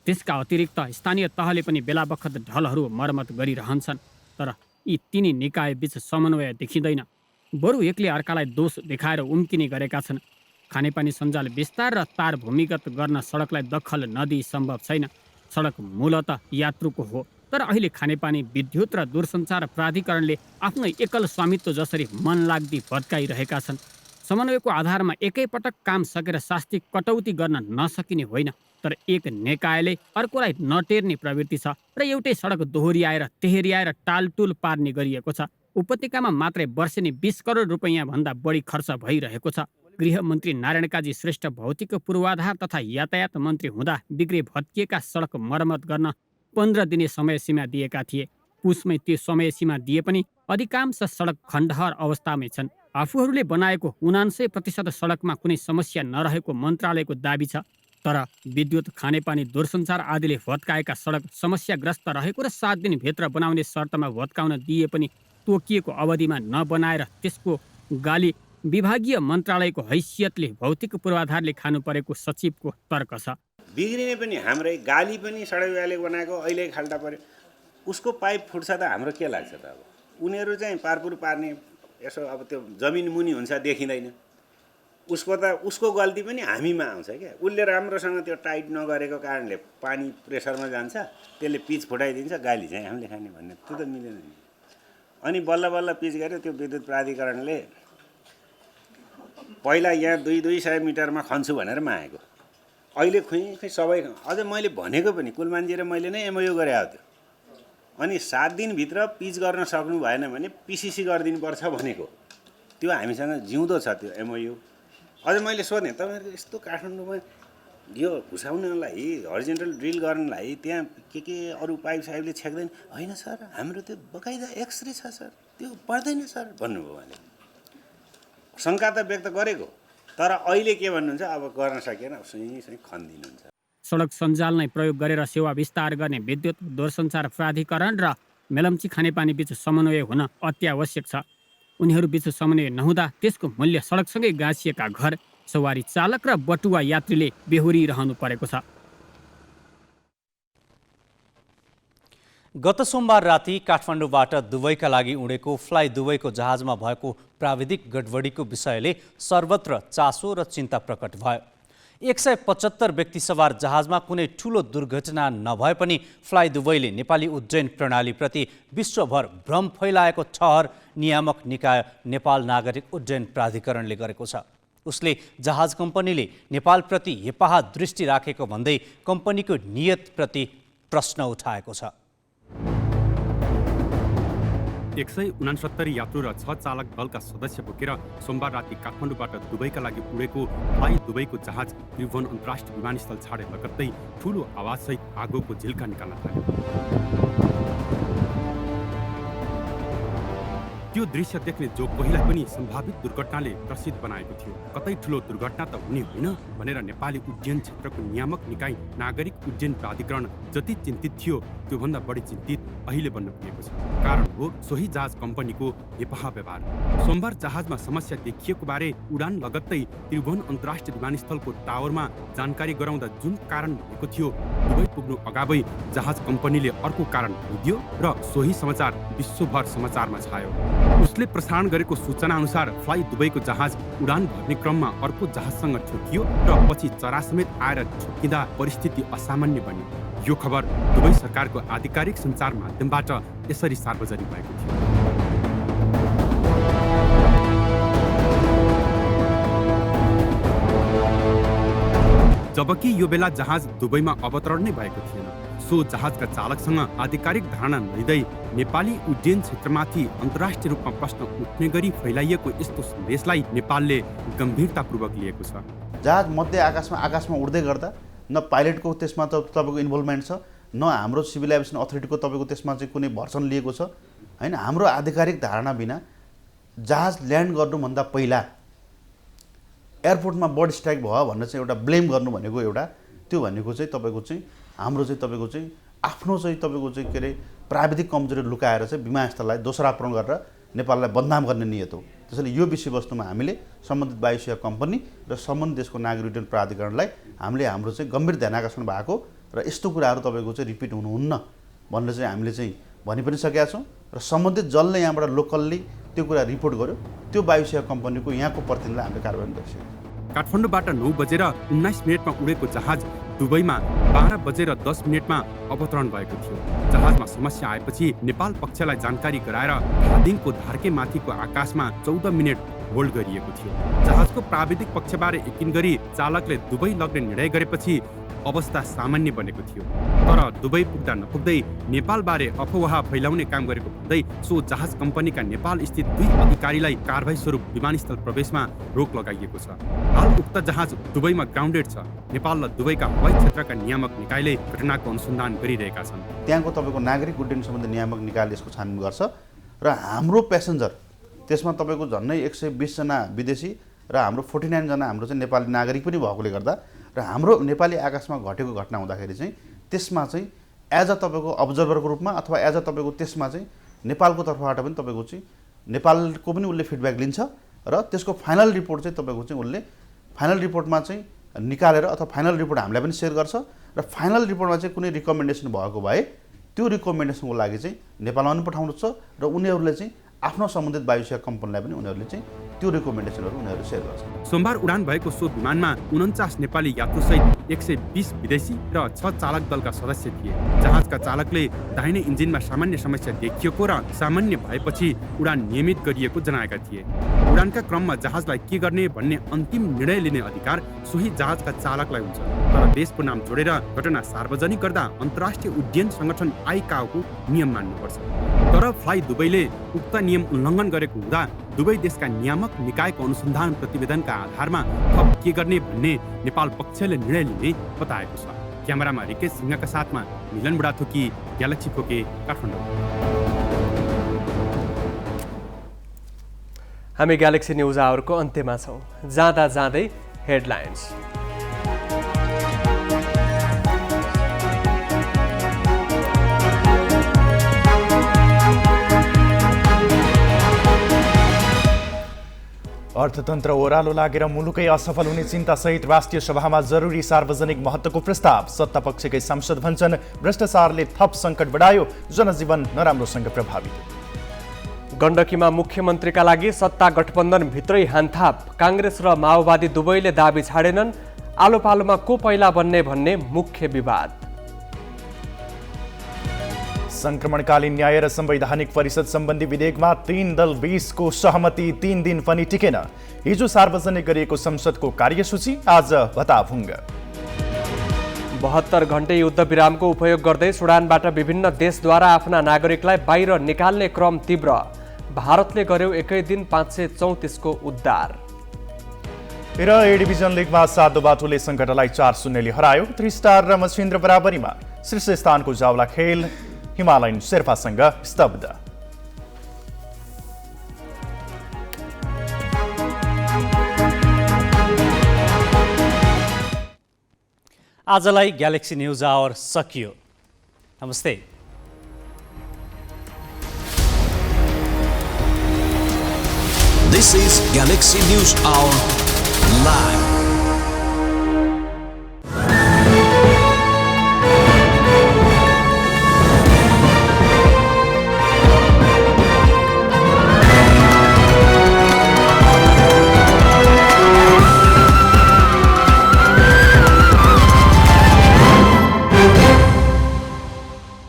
A: त्यसका अतिरिक्त स्थानीय तहले पनि बेला बखत ढलहरू मर्मत गरिरहन्छन्, तर यी तिनी निकाय बीच समन्वय देखिँदैन। बरु एकले अर्कालाई दोष देखाएर उम्किने गरेका छन्। खानेपानी सञ्जाल विस्तार र तार भूमिगत गर्न सडकलाई दखल नदिई सम्भव छैन। सडक मूलतः यात्रुको हो, तर अहिले खानेपानी विद्युत र दूरसञ्चार प्राधिकरणले आफ्नो एकल स्वामित्व जसरी मनलाग्दी भत्काइरहेका छन्। समन्वयको आधारमा एकैपटक काम सकेर शास्ति कटौती गर्न नसकिने होइन, तर एक निकायले अर्कोलाई नटेर्ने प्रवृत्ति छ र एउटै सडक दोहोरियाएर तेहरियाएर टालटुल पार्ने गरिएको छ। उपत्यकामा मात्रै वर्षेनी 20 करोड रुपैयाँ भन्दा बढी खर्च भइरहेको छ। गृहमन्त्री नारायण काजी श्रेष्ठ भौतिक पूर्वाधार तथा यातायात मन्त्री हुँदा बिग्रे भत्किएका सडक मर्मत गर्न 15 दिने समय सीमा दिएका थिए। पुसमै त्यो समय सीमा दिए पनि अधिकांश सडक खण्डहर अवस्थामै छन्। आफूहरूले बनाएको 79% सडकमा कुनै समस्या नरहेको मन्त्रालयको दाबी छ। तर विद्युत, खानेपानी, दूरसञ्चार आदिले भत्काएका सडक समस्याग्रस्त रहेको र 7 दिनभित्र बनाउने शर्तमा भत्काउन दिए पनि तोकिएको अवधिमा नबनाएर त्यसको गाली विभागीय मन्त्रालयको हैसियतले भौतिक पूर्वाधारले खानु परेको सचिवको तर्क छ।
H: बिग्रिने पनि हाम्रै, गाली पनि सडक विभागले बनाएको अहिले खाल्टा पर्यो, उसको पाइप फुट्छ त हाम्रो के लाग्छ त? अब उनीहरू चाहिँ पारपुर पार्ने, यसो अब त्यो जमिन मुनि हुन्छ देखिँदैन, उसको गल्ती पनि हामीमा आउँछ क्या। उसले राम्रोसँग त्यो टाइट नगरेको कारणले पानी प्रेसरमा जान्छ, त्यसले पिच फुटाइदिन्छ, गाली चाहिँ हामीले खाने भन्ने, त्यो त मिलेन नि। अनि बल्ल बल्ल पिच गर्यो त्यो विद्युत प्राधिकरणले, पहिला यहाँ 200 मिटरमा खन्छु भनेर मागेको, अहिले खै सबै, अझ मैले भनेको पनि कुलमानजी र मैले नै एमओयू गरे हो त्यो। अनि 7 दिनभित्र पिच गर्न सक्नु भएन भने पिसिसी गरिदिनुपर्छ भनेको, त्यो हामीसँग जिउँदो छ त्यो एमओयू। अझ मैले सोधेँ तपाईँहरूको यस्तो काठमाडौँमा यो घुसाउनलाई, हरिजेन्टल ड्रिल गर्नलाई त्यहाँ के अरू पाइप साइपले छेक्दैन? होइन सर, हाम्रो त्यो बकाइदा एक्सरे छ सर, त्यो पर्दैन सर भन्नुभयो उहाँले। शङ्का त व्यक्त गरेको, तर अहिले के भन्नुहुन्छ, अब गर्न सकिएन, सुई खनिदिनुहुन्छ।
A: सडक सञ्जाल नै प्रयोग गरेर सेवा विस्तार गर्ने विद्युत, दूरसञ्चार प्राधिकरण र मेलम्ची खानेपानी बीच समन्वय हुन अत्यावश्यक छ। उनीहरू बीच समन्वय नहुँदा त्यसको मूल्य सडकसँगै गाँसिएका घर, सवारी चालक र बटुवा यात्रीले बेहोरिरहनु परेको छ।
B: गत सोमबार राति काठमाडौँबाट दुबईका लागि उडेको फ्लाइ दुबईको जहाजमा भएको प्राविधिक गडबडीको विषयले सर्वत्र चासो र चिन्ता प्रकट भयो। 175 व्यक्ति सवार जहाजमा कुनै ठूलो दुर्घटना नभए पनि फ्लाइ दुबईले नेपाली उड्डयन प्रणालीप्रति विश्वभर भ्रम फैलाएको ठहर नियामक निकाय नेपाल नागरिक उड्डयन प्राधिकरणले गरेको छ। उसले जहाज कम्पनीले नेपालप्रति हेपाहा दृष्टि राखेको भन्दै कम्पनीको नियतप्रति प्रश्न उठाएको छ।
J: 169 यात्रु र 6 चालक दलका सदस्य बोकेर सोमबार राति काठमाडौँबाट दुबईका लागि उडेको फ्लाइ दुबईको जहाज त्रिभुवन अन्तर्राष्ट्रिय विमानस्थल छाडे लगत्तै ठूलो आवाजसहित आगोको झिल्का निकाल्न थाल्यो। त्यो दृश्य देख्ने जो कोहीलाई पनि सम्भावित दुर्घटनाले त्रसित बनाएको थियो। कतै ठूलो दुर्घटना त हुने होइन भनेर नेपाली उड्डयन क्षेत्रको नियामक निकाय नागरिक उड्डयन प्राधिकरण जति चिन्तित थियो त्योभन्दा बढी चिन्तित अहिले बन्न पुगेको छ। कारण हो सोही जहाज कम्पनीको हेपाहा व्यवहार। सोमबार जहाजमा समस्या देखिएको बारे उडान लगत्तै त्रिभुवन अन्तर्राष्ट्रिय विमानस्थलको टावरमा जानकारी गराउँदा जुन कारण भएको थियो, दुबई पुग्नु अगावै जहाज कम्पनीले अर्को कारण भनिदियो र सोही समाचार विश्वभर समाचारमा छायो। उसले प्रसारण गरेको सूचना अनुसार फ्लाइ दुबईको जहाज उडान भर्ने क्रममा अर्को जहाजसँग ठोकियो र पछि चरा समेत आएर ठोकिँदा परिस्थिति असामान्य बन्यो। यो खबर दुबई सरकारको आधिकारिक सञ्चार माध्यमबाट यसरी सार्वजनिक भएको थियो। जबकि यो बेला जहाज दुबईमा अवतरण नै भएको थिएन। सो जहाजका चालकसँग आधिकारिक धारणा नदिँदै नेपाली उड्डयन क्षेत्रमाथि अन्तर्राष्ट्रिय रूपमा प्रश्न उठ्ने गरी फैलाइएको यस्तो सन्देशलाई नेपालले गम्भीरतापूर्वक लिएको छ।
W: जहाज मध्य आकाशमा उड्दै गर्दा न पाइलटको त्यसमा त तपाईँको इन्भल्भमेन्ट छ, न हाम्रो सिभिल एभिएसन अथोरिटीको तपाईँको त्यसमा चाहिँ कुनै भर्सन लिएको छ होइन। हाम्रो आधिकारिक धारणा बिना जहाज ल्यान्ड गर्नुभन्दा पहिला एयरपोर्टमा बर्ड स्ट्राइक भयो भनेर चाहिँ एउटा ब्लेम गर्नु भनेको एउटा त्यो भनेको चाहिँ तपाईँको चाहिँ हाम्रो चाहिँ तपाईँको चाहिँ आफ्नो चाहिँ तपाईँको चाहिँ के अरे प्राविधिक कमजोरी लुकाएर चाहिँ विमानस्थललाई दोस्रापरण गरेर नेपाललाई बदनाम गर्ने नियत हो। त्यसैले यो विषयवस्तुमा हामीले सम्बन्धित वायुसेवा कम्पनी र सम्बन्धित देशको नागरिक उड्डयन प्राधिकरणलाई हामीले हाम्रो चाहिँ गम्भीर ध्यान आकर्षण भएको र यस्तो कुराहरू तपाईँको चाहिँ रिपिट हुनुहुन्न भनेर चाहिँ हामीले चाहिँ भनि पनि सकेका छौँ र सम्बन्धित जसले यहाँबाट लोकल्ली त्यो कुरा रिपोर्ट गर्यो त्यो वायुसेवा कम्पनीको यहाँको प्रतिनिधिलाई हामीले कारबाही गरिसक्यौँ।
J: काठमाडौँबाट 9:19 उडेको जहाज दुबईमा 12:10 अवतरण भएको थियो। जहाजमा समस्या आएपछि नेपाल पक्षलाई जानकारी गराएर धादिङको धार्के माथिको आकाशमा 14 मिनट होल्ड गरिएको थियो। जहाजको प्राविधिक पक्षबारे यकिन गरी चालकले दुबई लग्ने निर्णय गरेपछि अवस्था सामान्य बनेको थियो। तर दुबई पुग्दा नपुग्दै नेपालबारे अफवाह फैलाउने काम गरेको भन्दै सो जहाज कम्पनीका नेपाल स्थित 2 अधिकारीलाई कारबाही स्वरूप विमानस्थल प्रवेशमा रोक लगाइएको छ। हाल उक्त जहाज दुबईमा ग्राउन्डेड छ। नेपाल र दुबईका हवाई क्षेत्रका नियामक निकायले घटनाको अनुसन्धान गरिरहेका छन्।
W: त्यहाँको तपाईँको नागरिक उड्डयन सम्बन्धी नियामक निकायले यसको छानबिन गर्छ र हाम्रो प्यासेन्जर त्यसमा तपाईँको झन्डै 120 जना विदेशी र हाम्रो 49 जना हाम्रो चाहिँ नेपाली नागरिक पनि भएकोले गर्दा र हाम्रो नेपाली आकाशमा घटेको घटना हुँदाखेरि चाहिँ त्यसमा चाहिँ एज अ तपाईँको अब्जर्भरको रूपमा अथवा एज अ तपाईँको त्यसमा चाहिँ नेपालको तर्फबाट पनि तपाईँको चाहिँ नेपालको पनि उसले फिडब्याक लिन्छ र त्यसको फाइनल रिपोर्ट चाहिँ तपाईँको चाहिँ उसले फाइनल रिपोर्टमा चाहिँ निकालेर अथवा फाइनल रिपोर्ट हामीलाई पनि सेयर गर्छ र फाइनल रिपोर्टमा चाहिँ कुनै रिकमेन्डेसन भएको भए त्यो रिकमेन्डेसनको लागि चाहिँ नेपालमा पनि पठाउँछ र उनीहरूले चाहिँ आफ्नो सम्बन्धित वायुसेवा कम्पनीलाई पनि उनीहरूले चाहिँ त्यो रिकमेन्डेसनहरू उनीहरूले सेयर गर्छ।
J: सोमबार उडान भएको सो विमानमा 49 नेपाली यात्रुसहित 120 विदेशी र 6 चालक दलका सदस्य थिए। जहाजका चालकले दाहिने इन्जिनमा सामान्य समस्या देखिएको र सामान्य भएपछि उडान नियमित गरिएको जनाएका थिए। उडानका क्रममा जहाजलाई के गर्ने भन्ने अन्तिम निर्णय लिने अधिकार सोही जहाजका चालकलाई हुन्छ। तर देशको नाम जोडेर घटना सार्वजनिक गर्दा अन्तर्राष्ट्रिय उड्डयन सङ्गठन आइकाओको नियम मान्नुपर्छ। तर फ्लाइ दुबईले उक्त नियम उल्लङ्घन गरेको हुँदा दुवै देशका नियामक निकायको अनुसन्धान प्रतिवेदनका आधारमा थप के गर्ने भन्ने नेपाल पक्षले निर्णय लिने बताएको छ। क्यामेरामा रिकेश सिंहका साथमा मिलन बुढाथोकी, ग्यालेक्सी फोके, काठमाडौँ।
G: हामी ग्यालेक्सी न्युज आवरको अन्त्यमा छौँ। जाँदा जाँदै हेडलाइन्स।
E: अर्थतन्त्र ओह्रालो लागेर मुलुकै असफल हुने चिन्तासहित राष्ट्रिय सभामा जरुरी सार्वजनिक महत्त्वको प्रस्ताव। सत्तापक्षकै सांसद भन्छन् भ्रष्टाचारले थप सङ्कट बढायो, जनजीवन नराम्रोसँग प्रभावित।
G: गण्डकीमा मुख्यमन्त्रीका लागि सत्ता गठबन्धन भित्रै हानथाप। काङ्ग्रेस र माओवादी दुवैले दाबी छाडेनन्। आलो पालोमा को पहिला बन्ने भन्ने मुख्य विवाद।
E: संक्रमणकालीन न्याय र संवैधानिक परिषद सम्बन्धी विधेयकमा 3 दल 20 को सहमति 3 दिन पनि टिकेन। हिजो सार्वजनिक गरिएको संसदको कार्यसूची आज भताभुङ्ग।
G: 72 घण्टे युद्ध विरामको उपयोग गर्दै सुडानबाट विभिन्न देशद्वारा आफ्ना नागरिकलाई बाहिर निकाल्ने क्रम तीव्र। भारतले गर्यो एकै दिन 534 को उद्धार।
E: र ए डिभिजन लिगमा सातो बाटोले सङ्कटालाई 4-0ले हरायो। 3 स्टार र मछिन्द्र बराबरीमा। शीर्ष स्थानको जावला खेल हिमालयन शेर्पासँग स्तब्ध।
B: आजलाई ग्यालेक्सी न्युज आवर सकियो। नमस्ते।
L: This is Galaxy News Hour Live.